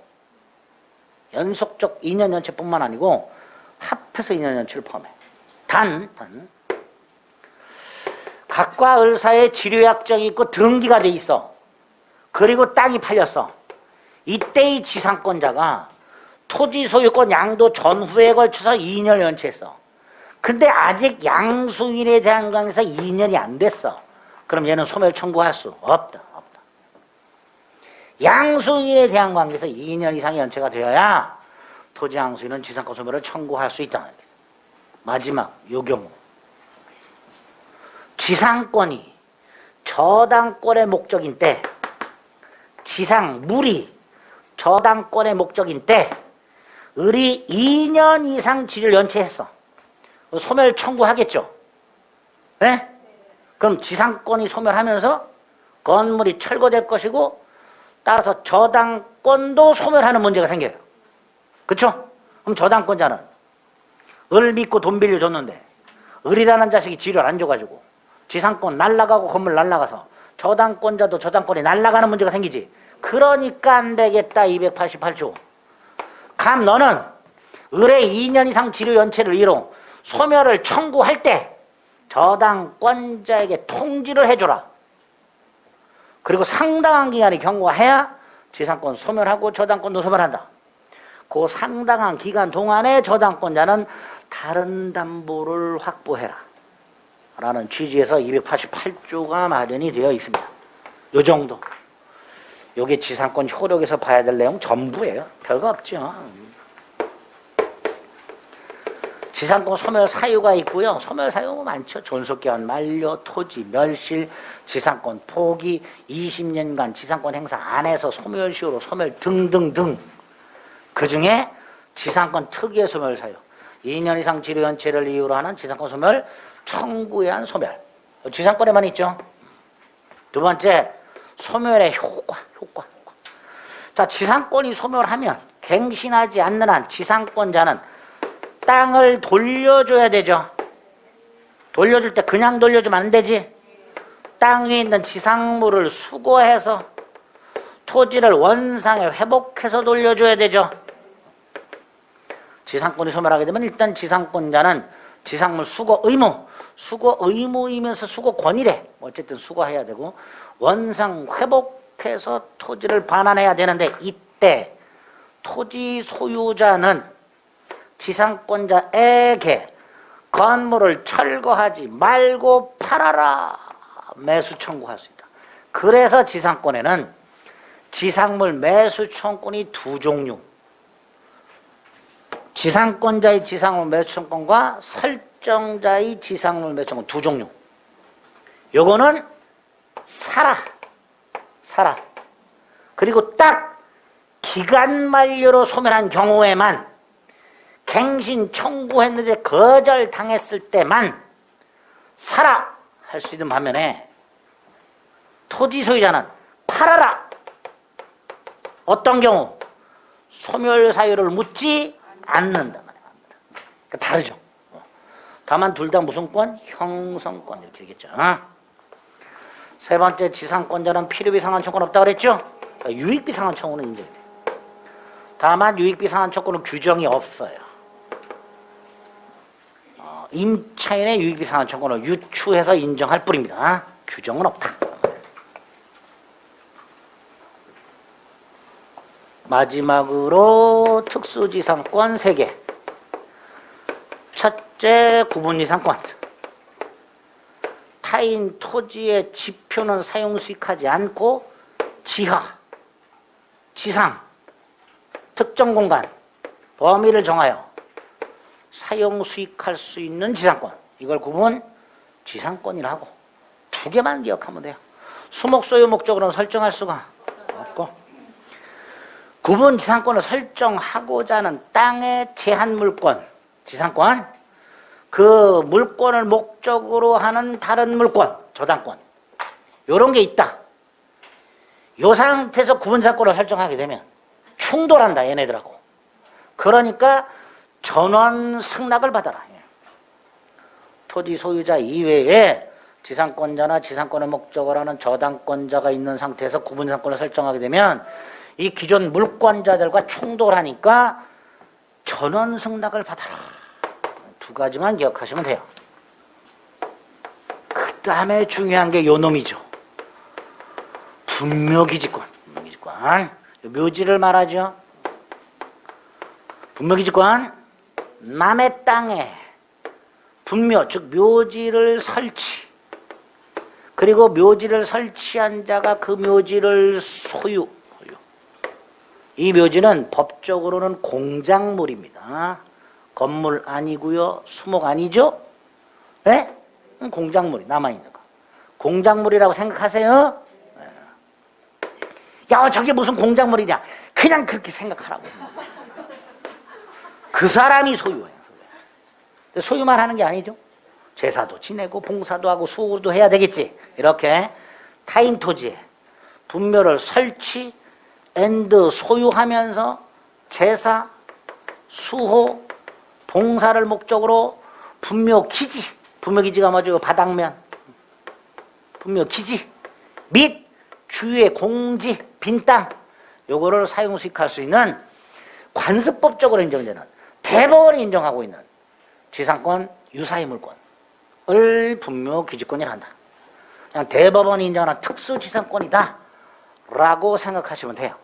Speaker 1: 연속적 인연 연체뿐만 아니고 합해서 인연 연체를 포함해. 단 각과 을 사이에 지료약정이 있고 등기가 돼 있어. 그리고 땅이 팔렸어. 이때의 지상권자가 토지 소유권 양도 전후에 걸쳐서 2년 연체했어. 근데 아직 양수인에 대한 관계에서 2년이 안 됐어. 그럼 얘는 소멸 청구할 수 없다. 양수인에 대한 관계에서 2년 이상의 연체가 되어야 토지 양수인은 지상권 소멸을 청구할 수 있다. 마지막 요 경우 지상권이 저당권의 목적인 때, 지상물이 저당권의 목적인 때 을이 2년 이상 지를 연체했어. 소멸 청구하겠죠. 네? 그럼 지상권이 소멸하면서 건물이 철거될 것이고 따라서 저당권도 소멸하는 문제가 생겨요. 그렇죠? 그럼 저당권자는 을 믿고 돈 빌려줬는데 을이라는 자식이 지를 안 줘가지고 지상권 날라가고 건물 날라가서 저당권자도 저당권이 날라가는 문제가 생기지. 그러니까 안 되겠다. 288조. 감 너는 을의 2년 이상 지료 연체를 이유로 소멸을 청구할 때 저당권자에게 통지를 해줘라. 그리고 상당한 기간이 경과해야 지상권 소멸하고 저당권도 소멸한다. 그 상당한 기간 동안에 저당권자는 다른 담보를 확보해라 라는 취지에서 288조가 마련이 되어 있습니다. 요 정도. 요게 지상권 효력에서 봐야 될 내용 전부예요. 별거 없죠. 지상권 소멸 사유가 있고요. 소멸 사유가 많죠. 존속기한 만료, 토지, 멸실, 지상권 포기, 20년간 지상권 행사 안 해서 소멸시효로 소멸 등등등. 그 중에 지상권 특이의 소멸 사유, 2년 이상 지료 연체를 이유로 하는 지상권 소멸, 청구에 의한 소멸. 지상권에만 있죠. 두 번째, 소멸의 효과. 자, 지상권이 소멸하면 갱신하지 않는 한 지상권자는 땅을 돌려줘야 되죠. 돌려줄 때 그냥 돌려주면 안 되지. 땅 위에 있는 지상물을 수거해서 토지를 원상에 회복해서 돌려줘야 되죠. 지상권이 소멸하게 되면 일단 지상권자는 지상물 수거 의무이면서 수거권이래. 어쨌든 수거해야 되고 원상 회복해서 토지를 반환해야 되는데, 이때 토지 소유자는 지상권자에게 건물을 철거하지 말고 팔아라 매수 청구할 수 있다. 그래서 지상권에는 지상물 매수 청구권이 두 종류, 지상권자의 지상물 매수 청구권과 설정자의 지상물 매수 청구권 두 종류. 요거는 사라. 그리고 딱 기간 만료로 소멸한 경우에만, 갱신 청구했는데 거절당했을 때만 사라 할 수 있는 반면에 토지 소유자는 팔아라. 어떤 경우? 소멸 사유를 묻지 않는다. 그러니까 다르죠. 다만 둘 다 무슨 권? 형성권 이렇게 되겠죠. 세 번째, 지상권자는 필요비 상환 청구는 없다고 그랬죠? 그러니까 유익비 상환 청구는 인정이 돼요. 다만 유익비 상환 청구는 규정이 없어요. 임차인의 유익비 상환 청구는 유추해서 인정할 뿐입니다. 규정은 없다. 마지막으로 특수지상권 3개. 첫째, 구분지상권. 타인 토지의 지표는 사용 수익하지 않고 지하, 지상, 특정 공간, 범위를 정하여 사용 수익할 수 있는 지상권. 이걸 구분 지상권이라고. 두 개만 기억하면 돼요. 수목 소유 목적으로는 설정할 수가 없고, 구분 지상권을 설정하고자 하는 땅의 제한 물권, 지상권, 그 물권을 목적으로 하는 다른 물권, 저당권, 요런 게 있다. 요 상태에서 구분 지상권을 설정하게 되면 충돌한다, 얘네들하고. 그러니까 전원 승낙을 받아라. 토지 소유자 이외에 지상권자나 지상권의 목적을 하는 저당권자가 있는 상태에서 구분 지상권을 설정하게 되면 이 기존 물권자들과 충돌하니까 전원 승낙을 받아라. 두 가지만 기억하시면 돼요. 그 다음에 중요한 게 요 놈이죠. 분묘기지권. 묘지를 말하죠. 분묘기지권. 남의 땅에 분묘, 즉 묘지를 설치, 그리고 묘지를 설치한 자가 그 묘지를 소유. 이 묘지는 법적으로는 공작물입니다. 건물 아니고요, 수목 아니죠? 네? 공작물이 남아있는 거. 공작물이라고 생각하세요? 야, 저게 무슨 공작물이냐? 그냥 그렇게 생각하라고. 그 사람이 소유해요. 소유만 하는 게 아니죠. 제사도 지내고 봉사도 하고 수고도 해야 되겠지. 이렇게 타인 토지에 분묘를 설치 앤드 소유하면서 제사, 수호, 봉사를 목적으로 분묘기지, 분묘기지가 뭐죠? 바닥면, 분묘기지 및 주위의 공지, 빈 땅, 요거를 사용 수익할 수 있는 관습법적으로 인정되는, 대법원이 인정하고 있는 지상권 유사의 물권을 분묘기지권이라 한다. 그냥 대법원이 인정하는 특수지상권이다 라고 생각하시면 돼요.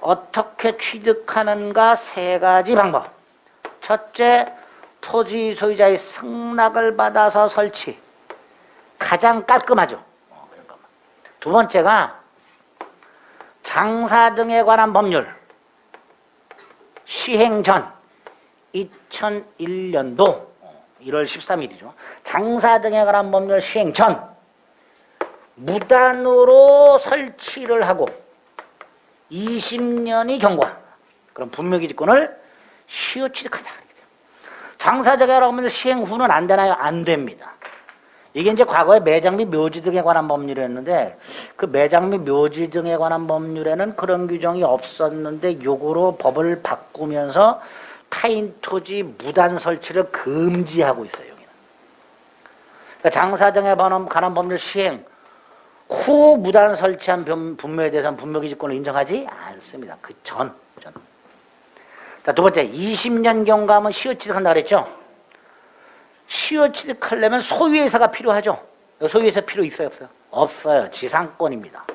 Speaker 1: 어떻게 취득하는가 세 가지 방법. 첫째, 토지 소유자의 승낙을 받아서 설치. 가장 깔끔하죠. 두 번째가 장사 등에 관한 법률. 시행 전 2001년도 1월 13일이죠. 장사 등에 관한 법률 시행 전 무단으로 설치를 하고 20년이 경과. 그럼 분묘기지권을 시효 취득한다. 장사 등에 관한 법률 시행 후는 안 되나요? 안 됩니다. 이게 이제 과거에 매장 및 묘지 등에 관한 법률이었는데 그 매장 및 묘지 등에 관한 법률에는 그런 규정이 없었는데 요거로 법을 바꾸면서 타인 토지 무단 설치를 금지하고 있어요. 여기는. 그러니까 장사 등에 관한 법률 시행 후 무단 설치한 분묘에 대해서는 분묘기지권을 인정하지 않습니다. 그 전. 자, 두 번째, 20년 경과하면 시효 취득한다 그랬죠? 시효 취득하려면 소유회사가 필요하죠? 소유회사 필요 있어요, 없어요? 없어요. 지상권입니다.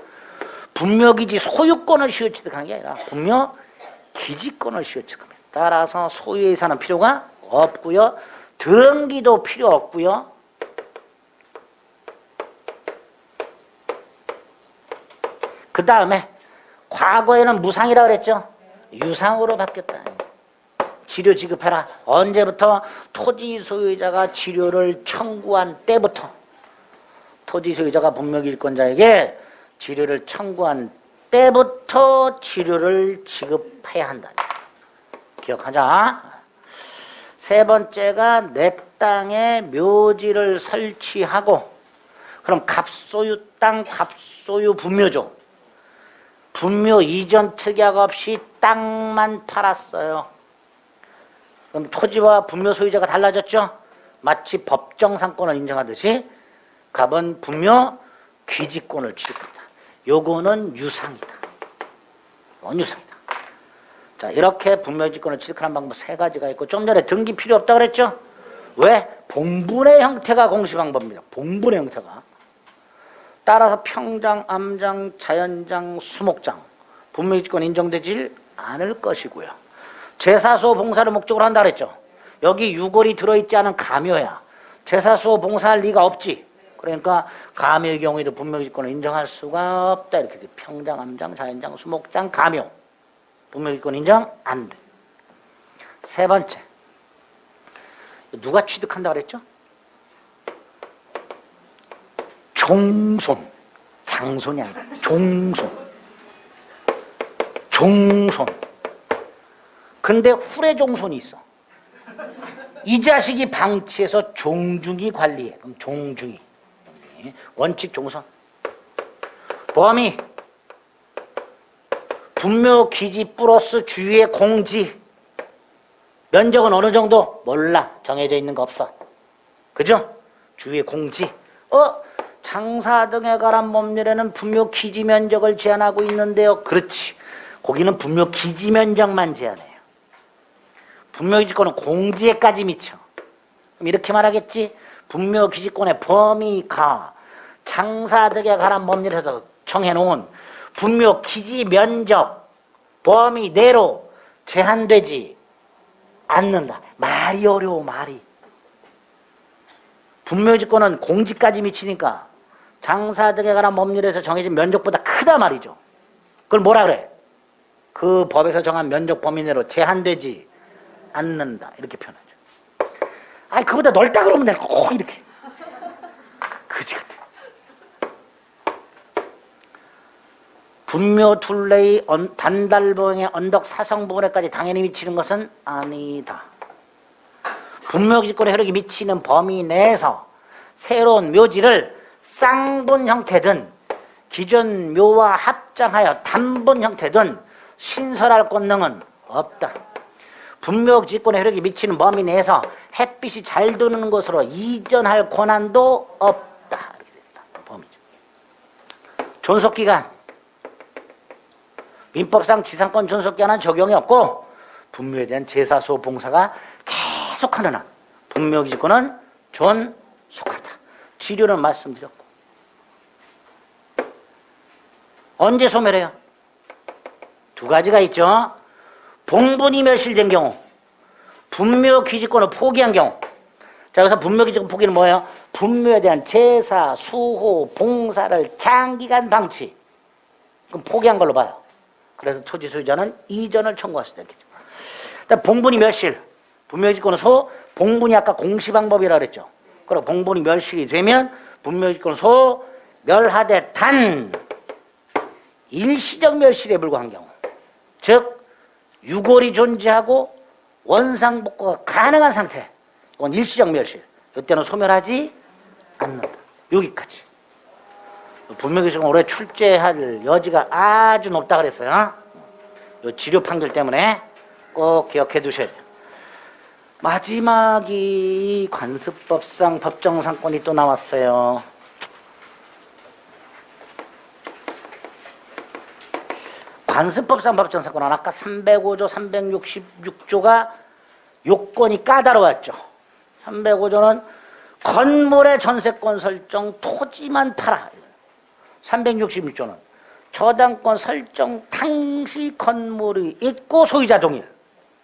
Speaker 1: 분묘기지 소유권을 시효 취득하는 게 아니라 분묘기지권을 시효 취득합니다. 따라서 소유회사는 필요가 없고요. 등기도 필요 없고요. 그 다음에 과거에는 무상이라 그랬죠? 유상으로 바뀌었다. 치료 지급해라. 언제부터? 토지 소유자가 치료를 청구한 때부터. 토지 소유자가 분묘기지권자에게 치료를 청구한 때부터 치료를 지급해야 한다. 기억하자. 세 번째가 내 땅에 묘지를 설치하고 그럼 갑소유 땅, 갑소유 분묘죠. 분묘 이전 특약 없이 땅만 팔았어요. 그럼 토지와 분묘 소유자가 달라졌죠? 마치 법정상권을 인정하듯이 갑은 분묘 귀지권을 취득한다. 요거는 유상이다. 이건 유상이다. 자, 이렇게 분묘지권을 취득하는 방법 세 가지가 있고 좀 전에 등기 필요 없다 그랬죠? 왜? 봉분의 형태가 공시방법입니다. 봉분의 형태가. 따라서 평장, 암장, 자연장, 수목장 분묘지권 인정되질 않을 것이고요. 제사수호 봉사를 목적으로 한다 그랬죠. 여기 유골이 들어있지 않은 가묘야. 제사수호 봉사할 리가 없지. 그러니까 가묘의 경우에도 분묘기지권을 인정할 수가 없다. 이렇게 돼. 평장, 암장, 자연장, 수목장, 가묘. 분묘기지권 인정 안 돼. 세 번째. 누가 취득한다 그랬죠? 종손. 장손이 아니라 종손. 종손. 근데 후레종손이 있어. 이 자식이 방치해서 종중이 관리해. 그럼 종중이. 원칙 종손. 범위. 분묘 기지 플러스 주위의 공지. 면적은 어느 정도? 몰라. 정해져 있는 거 없어. 그죠? 주위의 공지. 장사 등에 관한 법률에는 분묘 기지 면적을 제한하고 있는데요. 그렇지. 거기는 분묘 기지 면적만 제한해요. 분묘기지권은 공지에까지 미쳐. 그럼 이렇게 말하겠지. 분묘기지권의 범위가 장사 등에 관한 법률에서 정해놓은 분묘기지 면적 범위 내로 제한되지 않는다. 말이 어려워. 말이. 분묘지권은 공지까지 미치니까 장사 등에 관한 법률에서 정해진 면적보다 크다 말이죠. 그걸 뭐라 그래? 그 법에서 정한 면적 범위 내로 제한되지 않는다. 이렇게 표현하죠. 아니 그보다 넓다 그러면 내가 꼭 이렇게. 그지 같아. 분묘 둘레의 반달봉의 언덕 사성 부분에까지 당연히 미치는 것은 아니다. 분묘기지권의 효력이 미치는 범위 내에서 새로운 묘지를 쌍분 형태든 기존 묘와 합장하여 단분 형태든 신설할 권능은 없다. 분묘기지권의 효력이 미치는 범위 내에서 햇빛이 잘 드는 곳으로 이전할 권한도 없다. 이렇게 됩니다. 범위죠. 존속기간. 민법상 지상권 존속기간은 적용이 없고 분묘에 대한 제사수호 봉사가 계속하는 한 분묘기지권은 존속한다. 지료는 말씀드렸고. 언제 소멸해요? 두 가지가 있죠. 봉분이 멸실된 경우, 분묘 기지권을 포기한 경우. 자, 그래서 분묘 기지권 포기는 뭐예요? 분묘에 대한 제사, 수호, 봉사를 장기간 방치. 그럼 포기한 걸로 봐요. 그래서 토지 소유자는 이전을 청구할 수 있겠죠. 일단 봉분이 멸실, 분묘 기지권은 소, 봉분이 아까 공시방법이라고 그랬죠. 그리고 봉분이 멸실이 되면 분묘 기지권은 소, 멸하되 단 일시적 멸실에 불과한 경우, 즉 유골이 존재하고 원상복구가 가능한 상태, 이건 일시적 멸실, 이때는 소멸하지 않는다. 여기까지. 분명히 올해 출제할 여지가 아주 높다 그랬어요. 이 지료 판결 때문에 꼭 기억해 두셔야 돼요. 마지막이 관습법상 법정상권이 또 나왔어요. 관습법상 법정상권은 아까 305조, 366조가 요건이 까다로웠죠. 305조는 건물의 전세권 설정, 토지만 팔아. 366조는 저당권 설정, 당시 건물이 있고 소유자 동일.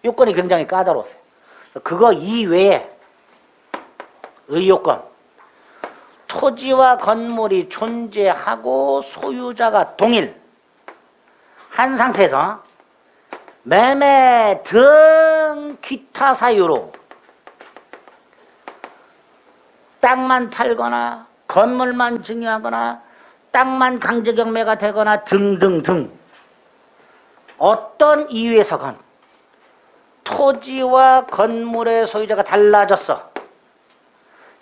Speaker 1: 요건이 굉장히 까다로웠어요. 그거 이외에 의요건, 토지와 건물이 존재하고 소유자가 동일 한 상태에서 매매 등 기타 사유로 땅만 팔거나 건물만 증여하거나 땅만 강제경매가 되거나 등등등 어떤 이유에서건 토지와 건물의 소유자가 달라졌어.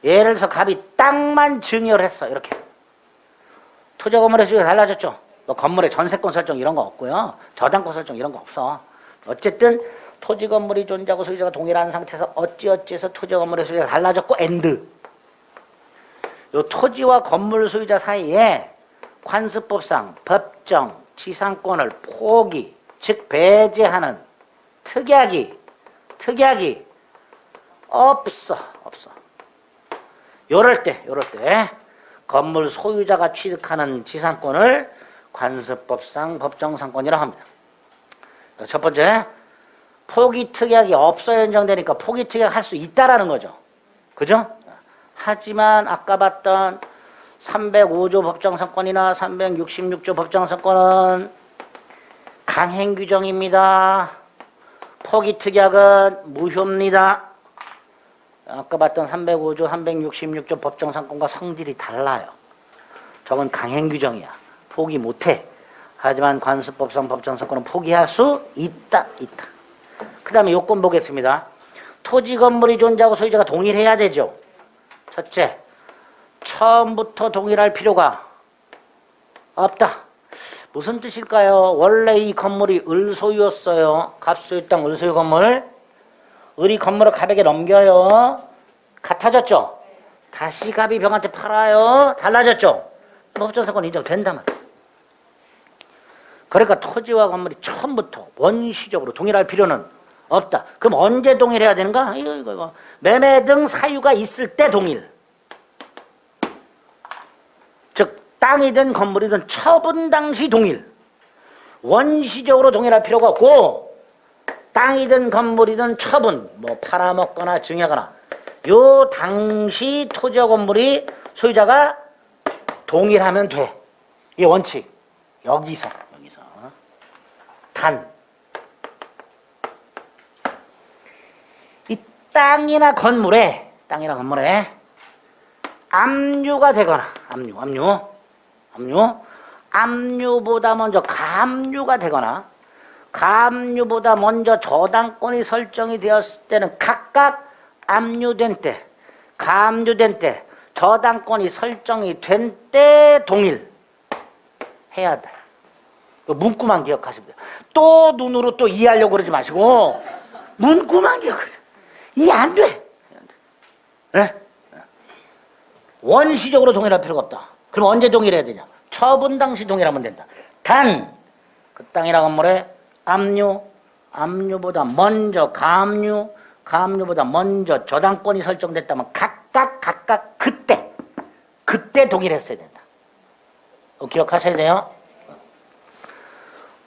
Speaker 1: 예를 들어서 갑이 땅만 증여를 했어. 이렇게 토지와 건물의 소유자가 달라졌죠. 뭐 건물의 전세권 설정 이런 거 없고요. 저당권 설정 이런 거 없어. 어쨌든 토지 건물이 존재하고 소유자가 동일한 상태에서 어찌어찌해서 토지 건물의 소유자가 달라졌고 엔드. 요 토지와 건물 소유자 사이에 관습법상 법정 지상권을 포기, 즉 배제하는 특약이 없어. 요럴 때 건물 소유자가 취득하는 지상권을 관습법상 법정상권이라고 합니다. 첫 번째, 포기 특약이 없어야 인정되니까 포기 특약 할 수 있다라는 거죠. 그죠? 하지만 아까 봤던 305조 법정상권이나 366조 법정상권은 강행 규정입니다. 포기 특약은 무효입니다. 아까 봤던 305조, 366조 법정상권과 성질이 달라요. 저건 강행 규정이야. 포기 못해. 하지만 관습법상 법정상권은 포기할 수 있다. 그 다음에 요건 보겠습니다. 토지 건물이 존재하고 소유자가 동일해야 되죠. 첫째, 처음부터 동일할 필요가 없다. 무슨 뜻일까요? 원래 이 건물이 을소유였어요. 갑소유 땅 을소유 건물. 을이 건물을 갑에게 넘겨요. 같아졌죠? 다시 갑이 병한테 팔아요. 달라졌죠? 법정상권 인정된단 말이에요. 그러니까 토지와 건물이 처음부터 원시적으로 동일할 필요는 없다. 그럼 언제 동일해야 되는가? 이거. 매매 등 사유가 있을 때 동일. 즉 땅이든 건물이든 처분 당시 동일. 원시적으로 동일할 필요가 없고 땅이든 건물이든 처분, 뭐 팔아먹거나 증여하거나 요 당시 토지와 건물이 소유자가 동일하면 돼. 이게 원칙. 여기서 단 이 땅이나 건물에 압류가 되거나 압류보다 먼저 가압류가 되거나 가압류보다 먼저 저당권이 설정이 되었을 때는 각각 압류된 때, 가압류된 때, 저당권이 설정이 된 때 동일 해야 돼. 문구만 기억하시면 돼요. 또 눈으로 또 이해하려고 그러지 마시고 문구만 기억하세요. 이해 안 돼. 네? 원시적으로 동일할 필요가 없다. 그럼 언제 동일해야 되냐? 처분 당시 동일하면 된다. 단 그 땅이나 건물에 압류보다 먼저 가압류보다 먼저 저당권이 설정됐다면 각각 그때 그때 동일했어야 된다. 기억하셔야 돼요.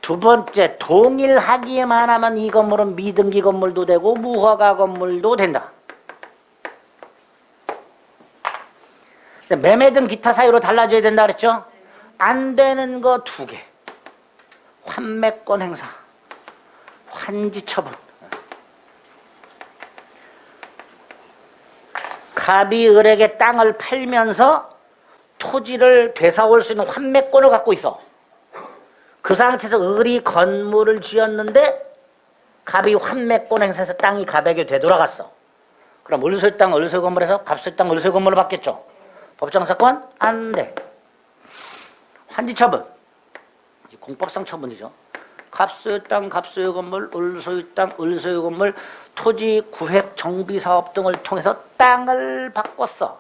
Speaker 1: 두 번째, 동일하기에만 하면 이 건물은 미등기 건물도 되고 무허가 건물도 된다. 매매 등 기타 사유로 달라져야 된다 그랬죠? 안 되는 거 두 개. 환매권 행사, 환지 처분. 갑이 을에게 땅을 팔면서 토지를 되사올 수 있는 환매권을 갖고 있어. 그 상태에서 을이 건물을 지었는데 갑이 환매권 행사해서 땅이 갑에게 되돌아갔어. 그럼 을소유 땅 을소유 건물에서 갑소유 땅 을소유 건물로 바뀌었죠. 법정사건 안 돼. 환지 처분, 공법상 처분이죠. 갑소유 땅 갑소유 건물, 을소유 땅 을소유 건물, 토지 구획 정비 사업 등을 통해서 땅을 바꿨어.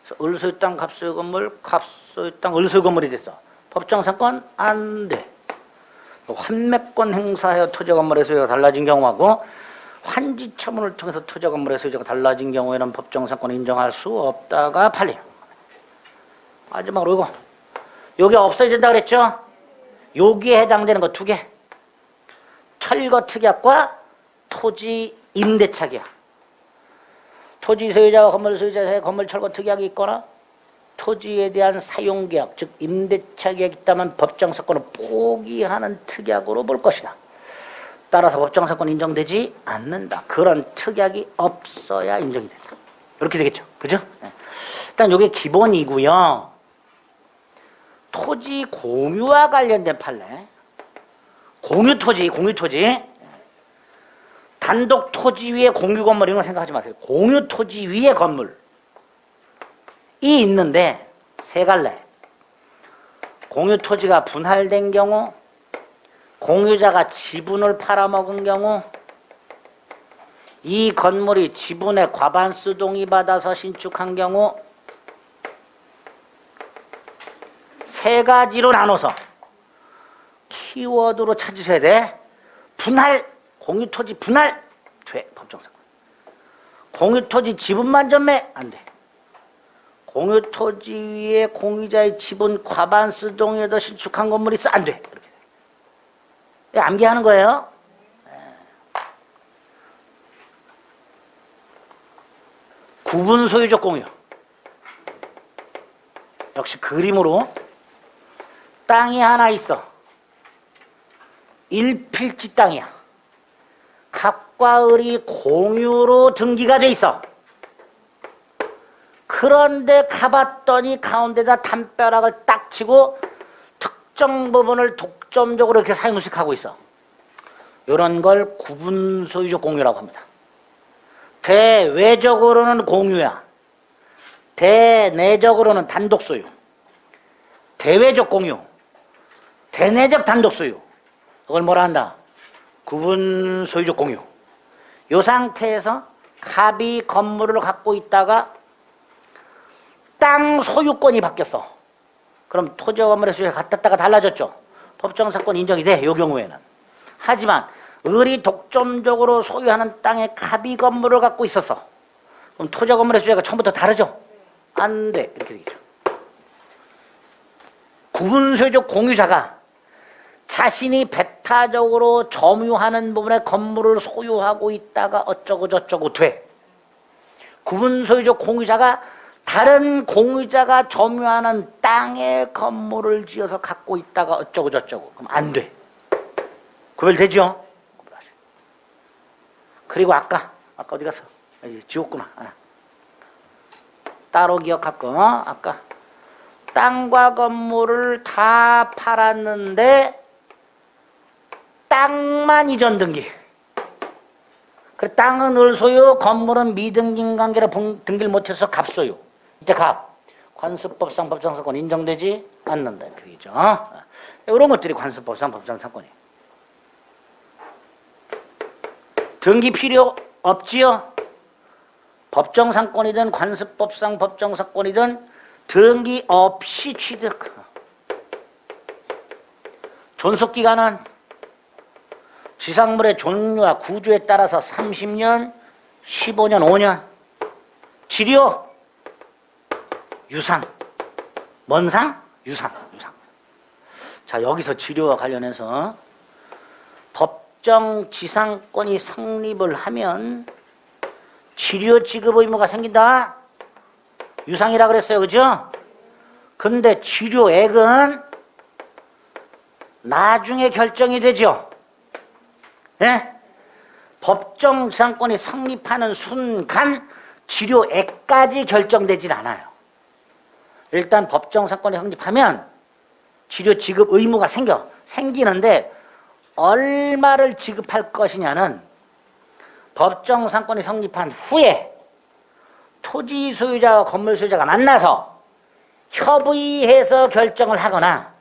Speaker 1: 그래서 을소유 땅 갑소유 건물, 갑소유 땅 을소유 건물이 됐어. 법정사건 안 돼. 환매권 행사하여 토지 건물의 소유가 달라진 경우하고 환지 처분을 통해서 토지 건물의 소유가 달라진 경우에는 법정사건 인정할 수 없다가 판례. 마지막으로 이거. 여기 없어야 된다 그랬죠? 여기에 해당되는 거 두 개. 철거 특약과 토지 임대차 계약. 토지 소유자와 건물 소유자 사이에 건물 철거 특약이 있거나 토지에 대한 사용 계약, 즉 임대차 계약이 있다면 법정사건을 포기하는 특약으로 볼 것이다. 따라서 법정사건 인정되지 않는다. 그런 특약이 없어야 인정이 된다. 이렇게 되겠죠. 그죠? 일단 이게 기본이고요. 토지 공유와 관련된 판례. 공유토지. 단독 토지 위에 공유 건물 이런 거 생각하지 마세요. 공유 토지 위에 건물이 있는데 세 갈래. 공유 토지가 분할된 경우, 공유자가 지분을 팔아먹은 경우, 이 건물이 지분의 과반수 동의받아서 신축한 경우, 세 가지로 나눠서 키워드로 찾으셔야 돼. 분할, 공유토지 분할 돼. 법정사건. 공유토지 지분만 전매 안 돼. 공유토지 위에 공유자의 지분 과반수 동의에도 신축한 건물이 있어 안 돼. 이렇게 돼. 암기하는 거예요. 구분 소유적 공유. 역시 그림으로 땅이 하나 있어. 일필지 땅이야. 갑과 을이 공유로 등기가 돼 있어. 그런데 가봤더니 가운데다 담벼락을 딱 치고 특정 부분을 독점적으로 이렇게 사용식하고 있어. 이런 걸 구분 소유적 공유라고 합니다. 대외적으로는 공유야. 대내적으로는 단독 소유. 대외적 공유. 대내적 단독 소유. 이걸 뭐라 한다? 구분 소유적 공유. 이 상태에서 갑이 건물을 갖고 있다가 땅 소유권이 바뀌었어. 그럼 토지와 건물의 소유가 같았다가 달라졌죠. 법정사건 인정이 돼. 이 경우에는. 하지만 을이 독점적으로 소유하는 땅에 갑이 건물을 갖고 있었어. 그럼 토지와 건물의 소유가 처음부터 다르죠. 안 돼. 이렇게 되겠죠. 구분 소유적 공유자가 자신이 배타적으로 점유하는 부분에 건물을 소유하고 있다가 어쩌고 저쩌고 돼. 구분 소유적 공유자가 다른 공유자가 점유하는 땅에 건물을 지어서 갖고 있다가 어쩌고 저쩌고. 그럼 안 돼. 구별되죠? 그리고 아까 어디 갔어? 지웠구나. 따로 기억할 거. 아까 땅과 건물을 다 팔았는데 땅만 이전 등기. 그 땅은 을소유, 건물은 미등기 관계로 등기를 못해서 갑소유. 이때 갑. 관습법상 법정사건 인정되지 않는다. 그죠? 이런 것들이 관습법상 법정사건이에요. 등기 필요 없지요? 법정사건이든 관습법상 법정사건이든 등기 없이 취득. 존속기간은 지상물의 종류와 구조에 따라서 30년, 15년, 5년. 지료 유상. 뭔 상? 유상. 자, 여기서 지료와 관련해서 법정 지상권이 성립을 하면 지료 지급 의무가 생긴다. 유상이라 그랬어요. 그죠? 근데 지료액은 나중에 결정이 되죠. 예? 법정 지상권이 성립하는 순간 지료액까지 결정되진 않아요. 일단 법정 지상권이 성립하면 지료 지급 의무가 생기는데 얼마를 지급할 것이냐는 법정 지상권이 성립한 후에 토지 소유자와 건물 소유자가 만나서 협의해서 결정을 하거나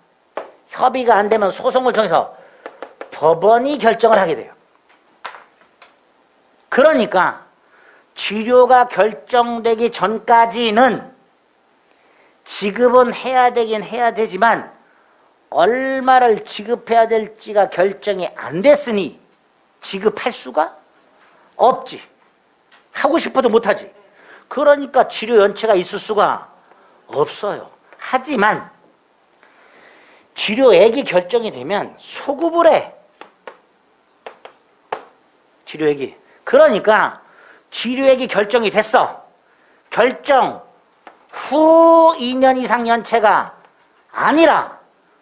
Speaker 1: 협의가 안 되면 소송을 통해서 법원이 결정을 하게 돼요. 그러니까 지료가 결정되기 전까지는 지급은 해야 되긴 해야 되지만 얼마를 지급해야 될지가 결정이 안 됐으니 지급할 수가 없지. 하고 싶어도 못하지. 그러니까 지료 연체가 있을 수가 없어요. 하지만 지료액이 결정이 되면 소급을 해. 지료액이. 그러니까 지료액이 결정이 됐어. 결정 후 2년 이상 연체가 아니라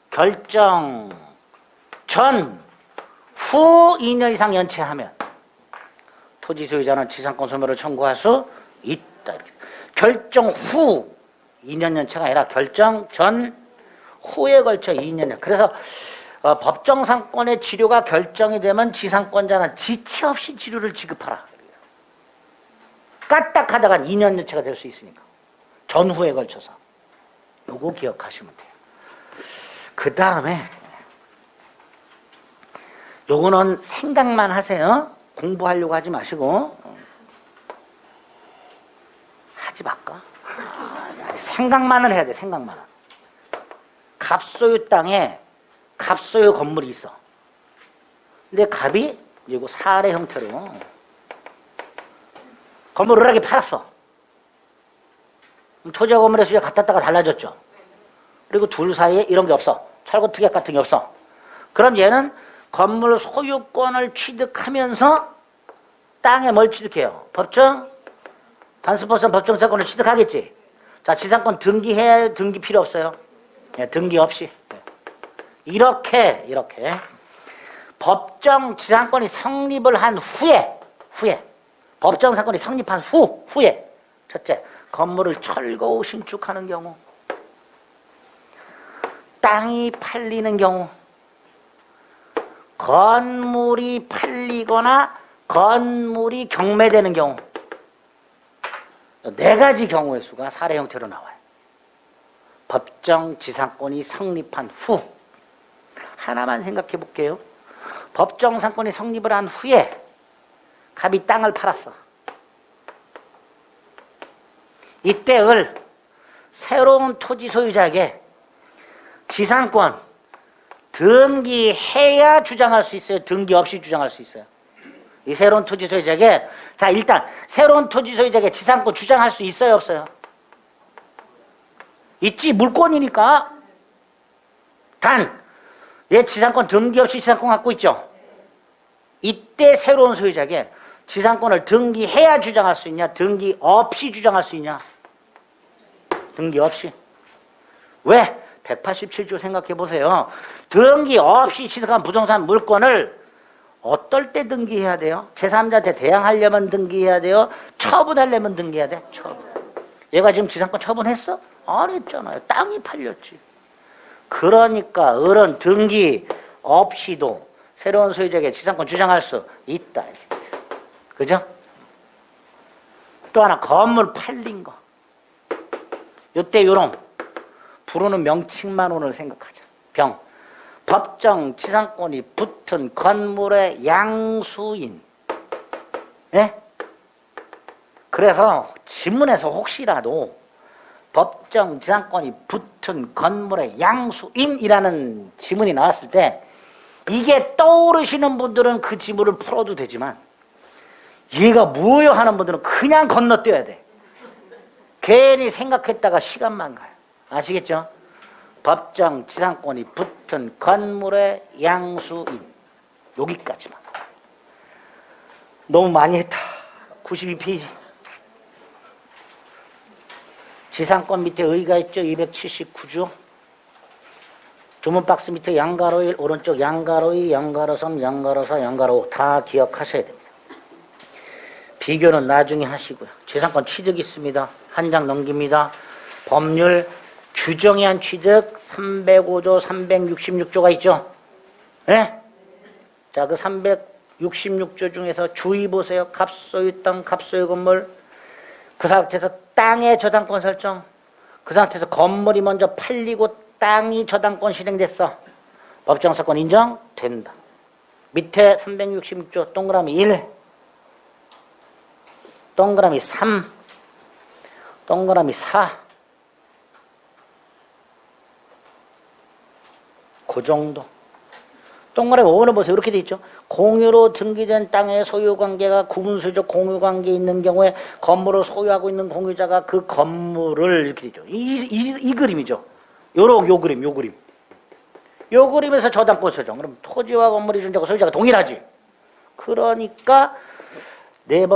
Speaker 1: 결정 전 후 2년 이상 연체하면 토지 소유자는 지상권 소멸을 청구할 수 있다. 결정 후 2년 연체가 아니라 결정 전 후에 걸쳐 2년. 그래서 법정상권의 지료가 결정이 되면 지상권자는 지체 없이 지료를 지급하라. 까딱하다가 2년 연체가 될 수 있으니까. 전후에 걸쳐서. 요거 기억하시면 돼요. 그 다음에 요거는 생각만 하세요. 공부하려고 하지 마시고. 하지 말까? 생각만은 해야 돼. 생각만은. 갑소유 땅에 갑소유 건물이 있어. 근데 갑이 이거 사례 형태로 건물을 하게 팔았어. 토지와 건물의 수가 같았다가 달라졌죠. 그리고 둘 사이에 이런 게 없어. 철거 특약 같은 게 없어. 그럼 얘는 건물 소유권을 취득하면서 땅에 뭘 취득해요? 법정? 반수법상 법정사건을 취득하겠지. 자, 지상권 등기해야 해요? 등기 필요 없어요? 예, 등기 없이. 이렇게 법정 지상권이 성립을 한 후에 법정 사건이 성립한 후에 첫째, 건물을 철거 신축하는 경우, 땅이 팔리는 경우, 건물이 팔리거나 건물이 경매되는 경우, 네 가지 경우의 수가 사례 형태로 나와요. 법정 지상권이 성립한 후. 하나만 생각해 볼게요. 법정 지상권이 성립을 한 후에 갑이 땅을 팔았어. 이때를 새로운 토지 소유자에게 지상권 등기해야 주장할 수 있어요? 등기 없이 주장할 수 있어요? 이 새로운 토지 소유자에게, 자, 일단 새로운 토지 소유자에게 지상권 주장할 수 있어요? 없어요? 있지. 물권이니까. 단, 얘 지상권 등기 없이 지상권 갖고 있죠? 이때 새로운 소유자에게 지상권을 등기해야 주장할 수 있냐? 등기 없이 주장할 수 있냐? 등기 없이. 왜? 187조 생각해 보세요. 등기 없이 취득한 부동산 물권을 어떨 때 등기해야 돼요? 제3자한테 대항하려면 등기해야 돼요? 처분하려면 등기해야 돼? 처분. 얘가 지금 지상권 처분했어? 안 했잖아요. 땅이 팔렸지. 그러니까 어른 등기 없이도 새로운 소유자에게 지상권 주장할 수 있다. 그죠? 또 하나, 건물 팔린 거. 요때 요런 부르는 명칭만으로 생각하자. 병. 법정 지상권이 붙은 건물의 양수인. 예? 그래서 지문에서 혹시라도 법정 지상권이 붙은 건물의 양수인이라는 지문이 나왔을 때 이게 떠오르시는 분들은 그 지문을 풀어도 되지만 얘가 뭐요 하는 분들은 그냥 건너뛰어야 돼. 괜히 생각했다가 시간만 가요. 아시겠죠? 법정 지상권이 붙은 건물의 양수인. 여기까지만. 너무 많이 했다. 92페이지. 지상권 밑에 의가 있죠. 279조. 주문박스 밑에 양가로 1, 오른쪽 양가로 2, 양가로 3, 양가로 4, 양가로 5. 다 기억하셔야 됩니다. 비교는 나중에 하시고요. 지상권 취득 있습니다. 한 장 넘깁니다. 법률 규정에 한 취득 305조, 366조가 있죠. 네? 자, 그 366조 중에서 주의 보세요. 갑소유 땅, 갑소유 건물. 그 상태에서 땅의 저당권 설정. 그 상태에서 건물이 먼저 팔리고 땅이 저당권 실행됐어. 법정사건 인정된다. 밑에 366조 동그라미 1, 동그라미 3, 동그라미 4. 그 정도. 동그라미 5번을 보세요. 이렇게 돼 있죠. 공유로 등기된 땅의 소유관계가 구분소유적 공유관계에 있는 경우에 건물을 소유하고 있는 공유자가 그 건물을 이렇게 되죠. 이 그림이죠. 요 그림. 요 그림에서 저당권 설정. 그럼 토지와 건물이 존재하고 소유자가 동일하지. 그러니까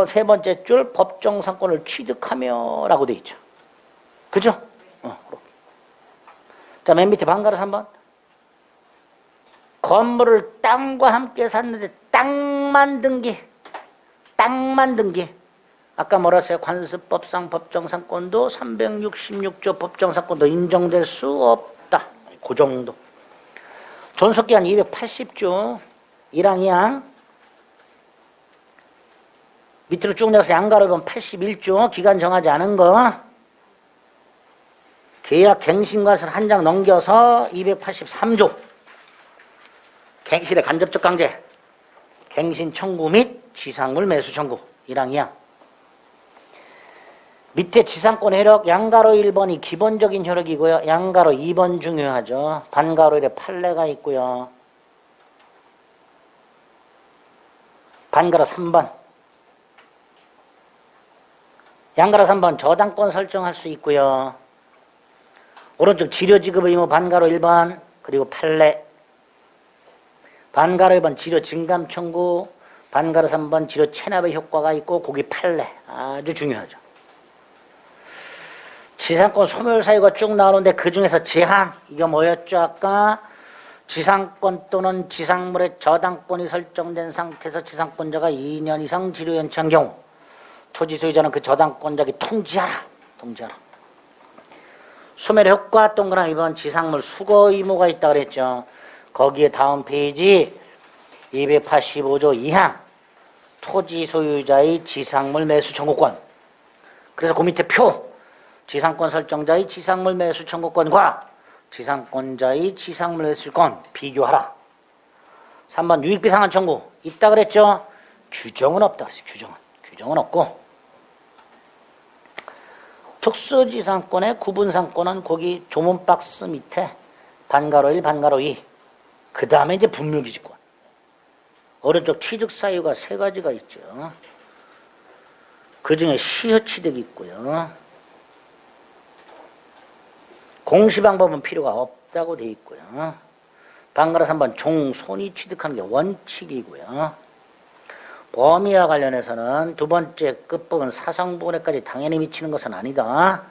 Speaker 1: 세 번째 줄 법정상권을 취득하며 라고 돼 있죠. 그죠? 자, 맨 밑에 반가로 3번. 건물을 땅과 함께 샀는데 땅만 등기. 아까 뭐라 했어요? 관습법상 법정상권도 366조 법정상권도 인정될 수 없다. 그 정도. 존속기한 280조 1항 2항. 밑으로 쭉 내려서 양가로 보면 81조 기간 정하지 않은 거. 계약 갱신과세를 한 장 넘겨서 283조. 갱신의 간접적 강제. 갱신 청구 및 지상물 매수 청구. 1항 2항. 밑에 지상권 효력 양가로 1번이 기본적인 효력이고요. 양가로 2번 중요하죠. 반가로 1에 판례가 있고요. 반가로 3번. 양가로 3번 저당권 설정할 수 있고요. 오른쪽 지료지급 의무 반가로 1번 그리고 판례. 반가로 1번 지료 증감 청구, 반가로 3번 지료 체납의 효과가 있고 거기 판례. 아주 중요하죠. 지상권 소멸 사유가 쭉 나오는데 그 중에서 제한, 이거 뭐였죠? 아까 지상권 또는 지상물의 저당권이 설정된 상태에서 지상권자가 2년 이상 지료 연체한 경우 토지 소유자는 그 저당권자에게 통지하라. 소멸 효과 동그라미 2번 지상물 수거 의무가 있다 그랬죠. 거기에 다음 페이지 285조 2항 토지 소유자의 지상물 매수 청구권. 그래서 그 밑에 표 지상권 설정자의 지상물 매수 청구권과 지상권자의 지상물 매수권 비교하라. 3번 유익비 상환 청구 있다 그랬죠. 규정은 없다. 규정은 없고 특수지상권의 구분상권은 거기 조문박스 밑에 반가로 1, 반가로 2. 그 다음에 이제 분묘기지권. 오른쪽 취득사유가 3가지가 있죠. 그 중에 시효취득이 있고요. 공시방법은 필요가 없다고 되어 있고요. 반가로 3번 종손이 취득하는 게 원칙이고요. 범위와 관련해서는 두 번째 끝부분 사성부분에까지 당연히 미치는 것은 아니다.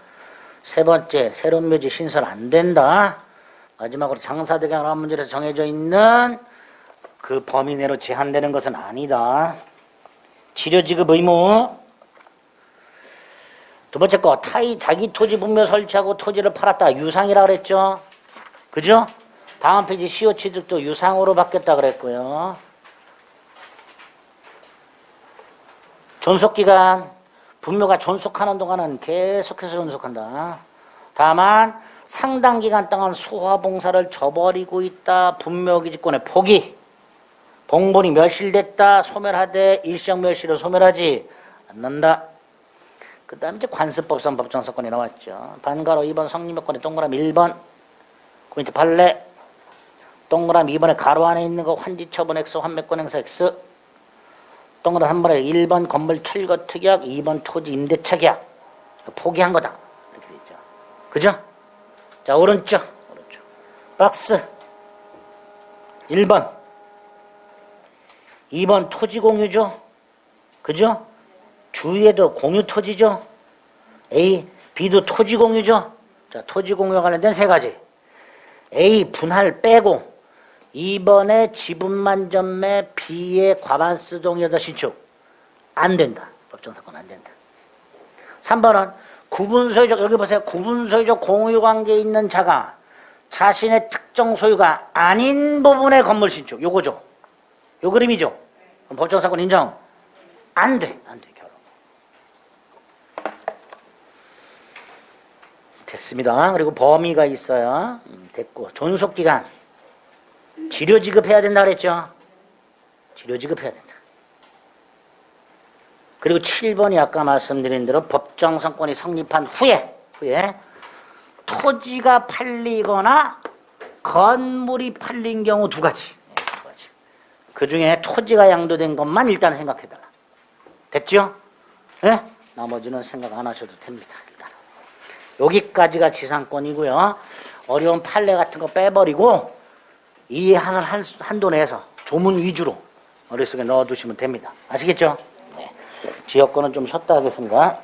Speaker 1: 세 번째 새로운 묘지 신설 안 된다. 마지막으로 장사대경한 문제에서 정해져 있는 그 범위 내로 제한되는 것은 아니다. 치료지급 의무. 두 번째 거 자기 토지 분묘 설치하고 토지를 팔았다. 유상이라 그랬죠. 그죠? 다음 페이지 시효취득도 유상으로 바뀌었다 그랬고요. 존속기간, 분묘가 존속하는 동안은 계속해서 존속한다. 다만 상당 기간 동안 수화봉사를 저버리고 있다. 분묘기지권의 포기. 봉본이 멸실됐다. 소멸하되 일시적 멸실을 소멸하지 않는다. 그 다음에 이제 관습법상 법정사건이 나왔죠. 반가로 2번 성립요건에 동그라미 1번. 그 밑에 판례. 동그라미 2번에 가로 안에 있는 거 환지처분 X, 환매권 행사 X. 동그라미 3번에 1번 건물 철거 특약, 2번 토지 임대차 계약. 포기한 거다. 그죠? 자, 오른쪽. 박스. 1번. 2번 토지 공유죠? 그죠? 주위에도 공유 토지죠? A, B도 토지 공유죠? 자, 토지 공유와 관련된 세 가지. A, 분할 빼고 2번에 지분만 전매, B의 과반수 동의하다 신축. 안 된다. 법정사건 안 된다. 3번은 구분소유적, 여기 보세요. 구분소유적 공유관계에 있는 자가 자신의 특정 소유가 아닌 부분의 건물 신축. 요거죠. 요 그림이죠. 그럼 법정사건 인정? 안 돼. 안 돼. 결혼. 됐습니다. 그리고 범위가 있어요. 됐고. 존속기간. 치료 지급해야 된다 그랬죠? 치료 지급해야 된다. 그리고 7번이 아까 말씀드린 대로 법정상권이 성립한 후에 토지가 팔리거나 건물이 팔린 경우 두 가지. 그 중에 토지가 양도된 것만 일단 생각해달라. 됐죠? 네? 나머지는 생각 안 하셔도 됩니다. 일단. 여기까지가 지상권이고요. 어려운 판례 같은 거 빼버리고 이해하는 한도 내에서 조문 위주로 머릿속에 넣어두시면 됩니다. 아시겠죠? 네. 지역권은 좀 쉬었다 하겠습니다.